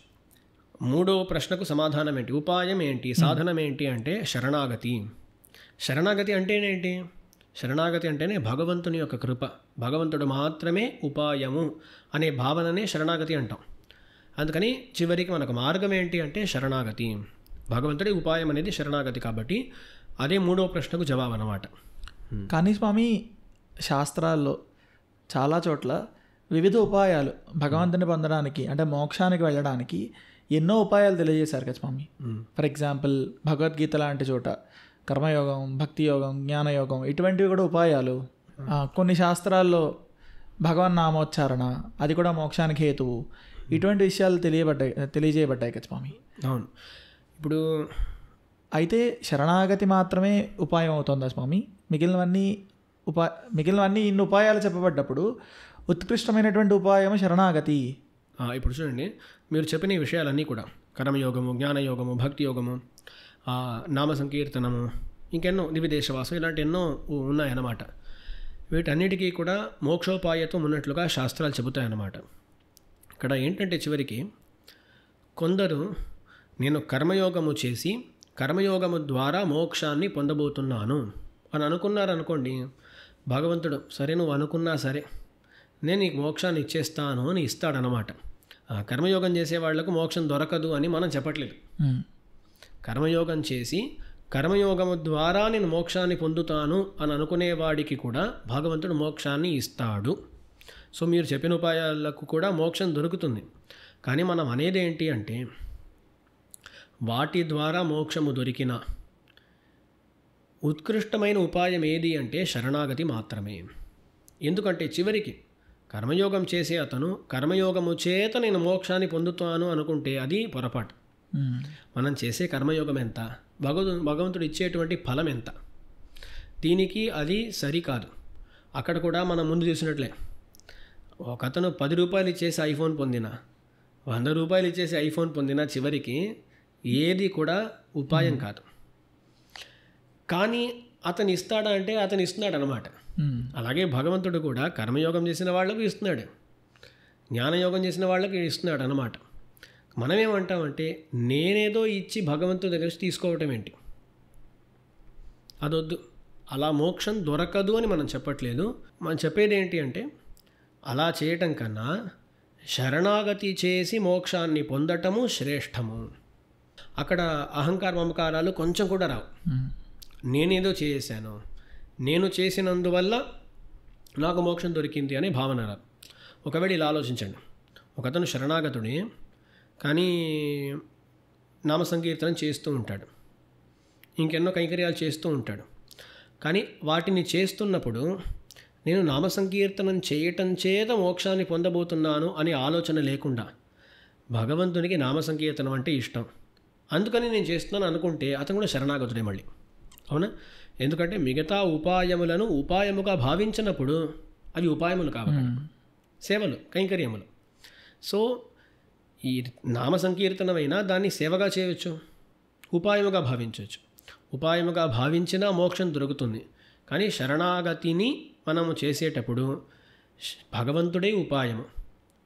మూడో ప్రశ్నకు సమాధానం ఏంటి, ఉపాయం ఏంటి, సాధనం ఏంటి అంటే శరణాగతి. శరణాగతి అంటేనేంటి? శరణాగతి అంటేనే భగవంతుని యొక్క కృప. భగవంతుడు మాత్రమే ఉపాయము అనే భావననే శరణాగతి అంటాం. అందుకని చివరికి మనకు మార్గం ఏంటి అంటే శరణాగతి. భగవంతుడి ఉపాయం అనేది శరణాగతి, కాబట్టి అదే మూడో ప్రశ్నకు జవాబు అన్నమాట. కానీ స్వామి, శాస్త్రాల్లో చాలా చోట్ల వివిధ ఉపాయాలు భగవంతుని పొందడానికి అంటే మోక్షానికి వెళ్ళడానికి ఎన్నో ఉపాయాలు తెలియజేశారు కదా స్వామి. ఫర్ ఎగ్జాంపుల్ భగవద్గీత లాంటి చోట కర్మయోగం, భక్తి యోగం, జ్ఞానయోగం ఇటువంటివి కూడా ఉపాయాలు. కొన్ని శాస్త్రాల్లో భగవన్ నామోచ్చారణ అది కూడా మోక్షానికి హేతువు. ఇటువంటి విషయాలు తెలియజేయబడ్డాయి కదా స్వామి. అవును. ఇప్పుడు అయితే శరణాగతి మాత్రమే ఉపాయం అవుతుందా స్వామి? మిగిలినవన్నీ ఇన్ని ఉపాయాలు చెప్పబడ్డప్పుడు ఉత్కృష్టమైనటువంటి ఉపాయం శరణాగతి. ఇప్పుడు చూడండి, మీరు చెప్పిన ఈ విషయాలన్నీ కూడా కర్మయోగము, జ్ఞానయోగము, భక్తి యోగము, నామ సంకీర్తనము, ఇంకెన్నో దివిదేశవాసం, ఇలాంటి ఎన్నో ఉన్నాయన్నమాట. వీటన్నిటికీ కూడా మోక్షోపాయత్వం ఉన్నట్లుగా శాస్త్రాలు చెబుతాయన్నమాట. ఇక్కడ ఏంటంటే చివరికి కొందరు నేను కర్మయోగము చేసి కర్మయోగము ద్వారా మోక్షాన్ని పొందబోతున్నాను అని అనుకున్నారనుకోండి, భగవంతుడు సరే నువ్వు అనుకున్నా సరే నేను నీకు మోక్షాన్ని ఇచ్చేస్తాను అని ఇస్తాడనమాట. కర్మయోగం చేసే వాళ్లకు మోక్షం దొరకదు అని మనం చెప్పట్లేదు. కర్మయోగం చేసి కర్మయోగము ద్వారా నేను మోక్షాన్ని పొందుతాను అని అనుకునేవాడికి కూడా భగవంతుడు మోక్షాన్ని ఇస్తాడు. సో మీరు చెప్పిన ఉపాయాలకు కూడా మోక్షం దొరుకుతుంది. కానీ మనం అనేది ఏంటి అంటే, వాటి ద్వారా మోక్షము దొరికిన ఉత్కృష్టమైన ఉపాయం ఏది అంటే శరణాగతి మాత్రమే. ఎందుకంటే చివరికి కర్మయోగం చేసే అతను కర్మయోగము చేత నేను మోక్షాన్ని పొందుతాను అనుకుంటే అది పొరపాటు. మనం చేసే కర్మయోగం ఎంత, భగవంతుడు ఇచ్చేటువంటి ఫలం ఎంత, దీనికి అది సరికాదు. అక్కడ కూడా మనం ముందు చూసినట్లే ఒకతను 10 రూపాయలు ఇచ్చేసి ఐఫోన్ పొందినా, 100 రూపాయలు ఇచ్చేసి ఐఫోన్ పొందినా చివరికి ఏది కూడా ఉపాయం కాదు. కానీ అతను ఇస్తాడా అంటే అతను ఇస్తున్నాడు అనమాట. అలాగే భగవంతుడు కూడా కర్మయోగం చేసిన వాళ్ళకు ఇస్తున్నాడు, జ్ఞానయోగం చేసిన వాళ్ళకి ఇస్తున్నాడు అనమాట. మనమేమంటామంటే నేనేదో ఇచ్చి భగవంతుడి దగ్గర తీసుకోవటం ఏంటి, అదొద్దు. అలా మోక్షం దొరకదు అని మనం చెప్పట్లేదు. మనం చెప్పేది ఏంటి అంటే అలా చేయటం కన్నా శరణాగతి చేసి మోక్షాన్ని పొందటము శ్రేష్టము. అక్కడ అహంకార మమకారాలు కొంచెం కూడా రావు. నేనేదో చేశాను, నేను చేసినందువల్ల నాకు మోక్షం దొరికింది అనే భావన రాదు. ఒకవేళ ఇలా ఆలోచించండి, ఒకతను శరణాగతుడే కానీ నామ సంకీర్తనం చేస్తూ ఉంటాడు, ఇంకెన్నో కైంకర్యాలు చేస్తూ ఉంటాడు. కానీ వాటిని చేస్తున్నప్పుడు నేను నామ సంకీర్తనం చేయటం చేత మోక్షాన్ని పొందబోతున్నాను అనే ఆలోచన లేకుండా భగవంతునికి నామ సంకీర్తనం అంటే ఇష్టం, అందుకని నేను చేస్తున్నాను అనుకుంటే అతను కూడా శరణాగతుడే మళ్ళీ. అవునా? ఎందుకంటే మిగతా ఉపాయములను ఉపాయముగా భావించినప్పుడు అవి ఉపాయములు కాబట్టి సేవలు, కైంకర్యములు. సో ఈ నామ సంకీర్తనమైనా దాన్ని సేవగా చేయవచ్చు, ఉపాయముగా భావించవచ్చు. ఉపాయముగా భావించినా మోక్షం దొరుకుతుంది. కానీ శరణాగతిని మనము చేసేటప్పుడు భగవంతుడే ఉపాయము.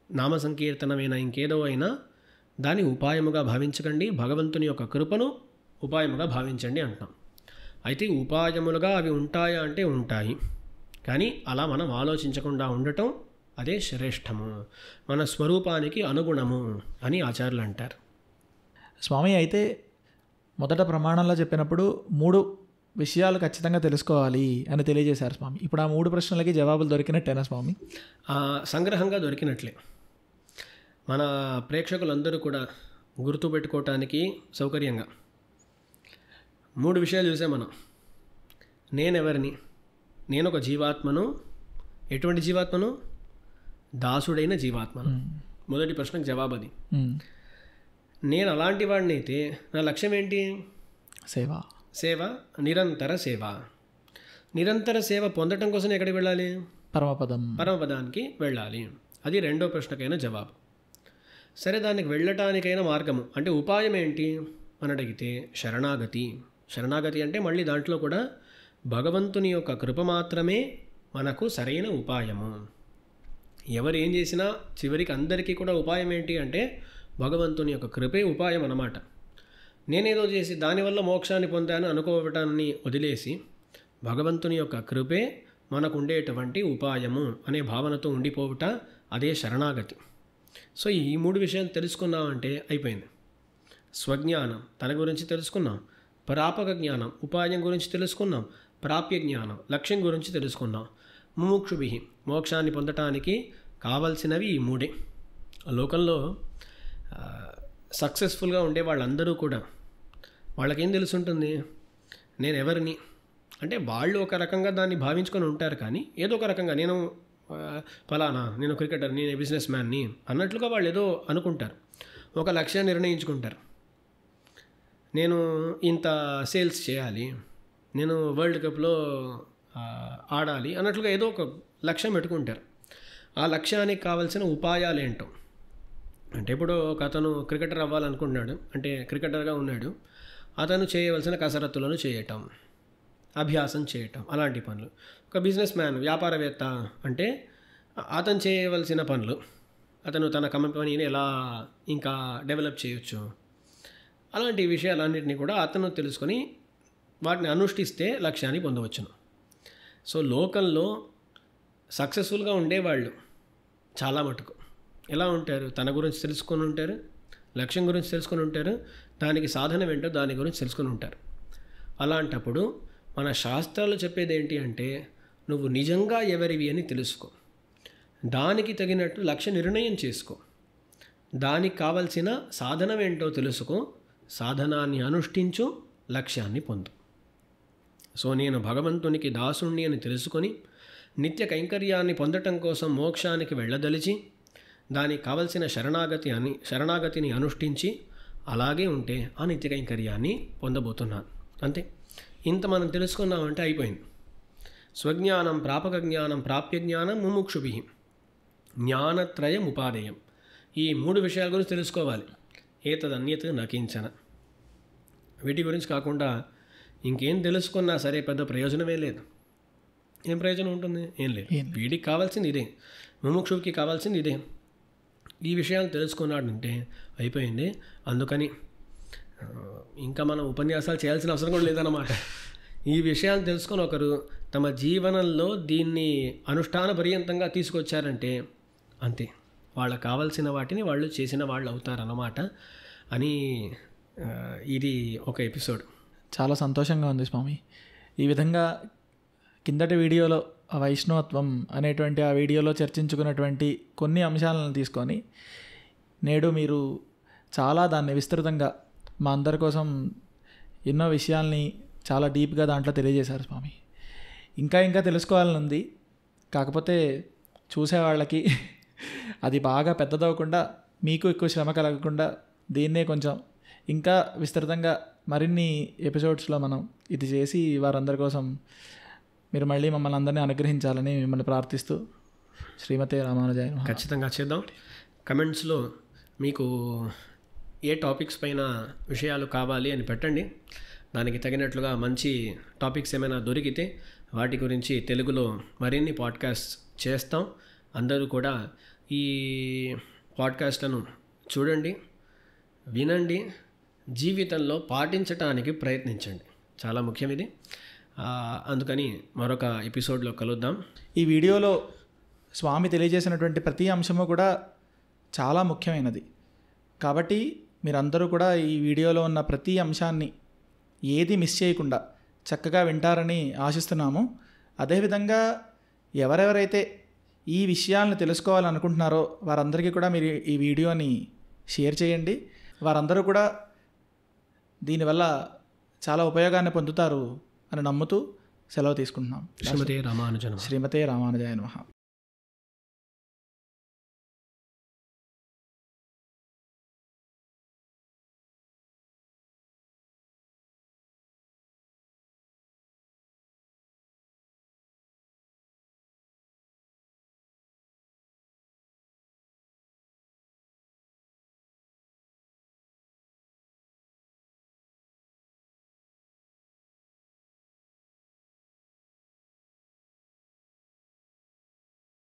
నామ సంకీర్తనమైనా ఇంకేదో అయినా దాన్ని ఉపాయముగా భావించకండి, భగవంతుని యొక్క కృపను ఉపాయముగా భావించండి అంటాం. అయితే ఉపాయములుగా అవి ఉంటాయా అంటే ఉంటాయి, కానీ అలా మనం ఆలోచించకుండా ఉండటం అదే శ్రేష్టము, మన స్వరూపానికి అనుగుణము అని ఆచార్యులు అంటారు. స్వామి, అయితే మొదట ప్రమాణంలో చెప్పినప్పుడు 3 విషయాలు ఖచ్చితంగా తెలుసుకోవాలి అని తెలియజేశారు స్వామి. ఇప్పుడు ఆ 3 ప్రశ్నలకి జవాబులు దొరికినట్టేనా స్వామి? సంగ్రహంగా దొరికినట్లే. మన ప్రేక్షకులందరూ కూడా గుర్తుపెట్టుకోవటానికి సౌకర్యంగా 3 విషయాలు చూసాం మనం. నేనెవరిని? నేను ఒక జీవాత్మను. ఎటువంటి జీవాత్మను? దాసుడైన జీవాత్మను. మొదటి ప్రశ్నకు జవాబు అది. నేను అలాంటి వాడిని అయితే నా లక్ష్యం ఏంటి? సేవ, నిరంతర సేవ. నిరంతర సేవ పొందటం కోసం ఎక్కడికి వెళ్ళాలి? పరమపదానికి వెళ్ళాలి. అది రెండో ప్రశ్నకైనా జవాబు. సరే, దానికి వెళ్ళటానికైనా మార్గము అంటే ఉపాయం ఏంటి అని అడిగితే శరణాగతి. శరణాగతి అంటే మళ్ళీ దాంట్లో కూడా భగవంతుని యొక్క కృప మాత్రమే మనకు సరైన ఉపాయము. ఎవరు ఏం చేసినా చివరికి అందరికీ కూడా ఉపాయం ఏంటి అంటే భగవంతుని యొక్క కృపే ఉపాయం అన్నమాట. నేనేదో చేసి దానివల్ల మోక్షాన్ని పొందాను అనుకోవటాన్ని వదిలేసి భగవంతుని యొక్క కృపే మనకు ఉండేటువంటి ఉపాయము అనే భావనతో ఉండిపోవుట అదే శరణాగతి. సో ఈ 3 విషయాలు తెలుసుకున్నామంటే అయిపోయింది. స్వజ్ఞానం, తన గురించి తెలుసుకున్నాం. ప్రాపక జ్ఞానం, ఉపాయం గురించి తెలుసుకున్నాం. ప్రాప్య జ్ఞానం, లక్ష్యం గురించి తెలుసుకున్నాం. ముముక్షుభి, మోక్షాన్ని పొందటానికి కావలసినవి ఈ 3. లోకంలో సక్సెస్ఫుల్గా ఉండే వాళ్ళందరూ కూడా వాళ్ళకేం తెలుసుంటుంది? నేను ఎవరిని అంటే వాళ్ళు ఒక రకంగా దాన్ని భావించుకొని ఉంటారు. కానీ ఏదో ఒక రకంగా నేను ఫలానా, నేను క్రికెటర్, నేను బిజినెస్ మ్యాన్ని అన్నట్లుగా వాళ్ళు ఏదో అనుకుంటారు. ఒక లక్ష్యాన్ని నిర్ణయించుకుంటారు. నేను ఇంత సేల్స్ చేయాలి, నేను వరల్డ్ కప్లో ఆడాలి అన్నట్లుగా ఏదో ఒక లక్ష్యం పెట్టుకుంటారు. ఆ లక్ష్యానికి కావాల్సిన ఉపాయాలు ఏంటో అంటే ఇప్పుడు ఒక అతను క్రికెటర్ అవ్వాలనుకుంటున్నాడు, అంటే క్రికెటర్గా ఉన్నాడు. అతను చేయవలసిన కసరత్తులను చేయటం, అభ్యాసం చేయటం, అలాంటి పనులు. ఒక బిజినెస్ మ్యాన్, వ్యాపారవేత్త అంటే అతను చేయవలసిన పనులు, అతను తన కంపెనీని ఎలా ఇంకా డెవలప్ చేయొచ్చు, అలాంటి విషయాలన్నింటినీ కూడా అతను తెలుసుకొని వాటిని అనుష్ఠిస్తే లక్ష్యాన్ని పొందవచ్చును. సో లోకంలో సక్సెస్ఫుల్గా ఉండేవాళ్ళు చాలా మటుకు ఎలా ఉంటారు? తన గురించి తెలుసుకొని ఉంటారు, లక్ష్యం గురించి తెలుసుకొని ఉంటారు, దానికి సాధనం ఏంటో దాని గురించి తెలుసుకొని ఉంటారు. అలాంటప్పుడు మన శాస్త్రాలు చెప్పేది ఏంటి అంటే నువ్వు నిజంగా ఎవరివి అని తెలుసుకో, దానికి తగినట్టు లక్ష్య నిర్ణయం చేసుకో, దానికి కావలసిన సాధనం ఏంటో తెలుసుకో, సాధనాన్ని అనుష్ఠించు, లక్ష్యాన్ని పొందు. సో నేను భగవంతునికి దాసుణ్ణి అని తెలుసుకొని నిత్య కైంకర్యాన్ని పొందటం కోసం మోక్షానికి వెళ్ళదలిచి దానికి కావలసిన శరణాగతిని అనుష్ఠించి అలాగే ఉంటే ఆ నిత్య కైంకర్యాన్ని పొందబోతున్నాను. అంతే. ఇంత మనం తెలుసుకున్నామంటే అయిపోయింది. స్వజ్ఞానం ప్రాపక జ్ఞానం ప్రాప్య జ్ఞానం ముముక్షుభి జ్ఞానత్రయం ఉపాదేయం. ఈ 3 విషయాల గురించి తెలుసుకోవాలి. ఏతదన్యత్ నకించన. వీటి గురించి కాకుండా ఇంకేం తెలుసుకున్నా సరే పెద్ద ప్రయోజనమే లేదు. ఏం ప్రయోజనం ఉంటుంది? ఏం లేదు. వీడికి కావాల్సింది ఇదే, ముముక్షుడికి కావాల్సింది ఇదే. ఈ విషయాలు తెలుసుకున్నాడంటే అయిపోయింది. అందుకని ఇంకా మనం ఉపన్యాసాలు చేయాల్సిన అవసరం కూడా లేదన్నమాట. ఈ విషయాలు తెలుసుకొని ఒకరు తమ జీవనంలో దీన్ని అనుష్ఠాన పర్యంతంగా తీసుకొచ్చారంటే అంతే, వాళ్ళకు కావాల్సిన వాటిని వాళ్ళు చేసిన వాళ్ళు అవుతారన్నమాట అని ఇది ఒక ఎపిసోడ్. చాలా సంతోషంగా ఉంది స్వామి. ఈ విధంగా కిందటి వీడియోలో వైష్ణవత్వం అనేటువంటి ఆ వీడియోలో చర్చించుకున్నటువంటి కొన్ని అంశాలను తీసుకొని నేడు మీరు చాలా దాన్ని విస్తృతంగా మా అందరి కోసం ఎన్నో విషయాల్ని చాలా డీప్గా దాంట్లో తెలియజేశారు స్వామి. ఇంకా తెలుసుకోవాలని ఉంది. కాకపోతే చూసేవాళ్ళకి అది బాగా పెద్దదవ్వకుండా, మీకు ఎక్కువ శ్రమ కలగకుండా దీన్నే కొంచెం ఇంకా విస్తృతంగా మరిన్ని ఎపిసోడ్స్లో మనం ఇది చేసి వారందరి కోసం మీరు మళ్ళీ మమ్మల్ని అందరినీ అనుగ్రహించాలని మిమ్మల్ని ప్రార్థిస్తూ శ్రీమతే రామానుజాయ నమః. ఖచ్చితంగా చేద్దాం. కమెంట్స్లో మీకు ఏ టాపిక్స్ పైన విషయాలు కావాలి అని పెట్టండి. దానికి తగినట్లుగా మంచి టాపిక్స్ ఏమైనా దొరికితే వాటి గురించి తెలుగులో మరిన్ని పాడ్కాస్ట్ చేస్తాం. అందరూ కూడా ఈ పాడ్కాస్ట్లను చూడండి, వినండి, జీవితంలో పాటించటానికి ప్రయత్నించండి. చాలా ముఖ్యం ఇది. అందుకని మరొక ఎపిసోడ్లో కలుద్దాం. ఈ వీడియోలో స్వామి తెలియజేసినటువంటి ప్రతి అంశము కూడా చాలా ముఖ్యమైనది. కాబట్టి మీరందరూ కూడా ఈ వీడియోలో ఉన్న ప్రతి అంశాన్ని ఏది మిస్ చేయకుండా చక్కగా వింటారని ఆశిస్తున్నాము. అదేవిధంగా ఎవరెవరైతే ఈ విషయాలను తెలుసుకోవాలనుకుంటున్నారో వారందరికీ కూడా మీరు ఈ వీడియోని షేర్ చేయండి. వారందరూ కూడా దీనివల్ల చాలా ఉపయోగాన్ని పొందుతారు అని నమ్ముతూ సెలవు తీసుకుంటున్నాం. శ్రీమతే రామానుజాయ నమః. శ్రీమతే రామానుజాయ నమః.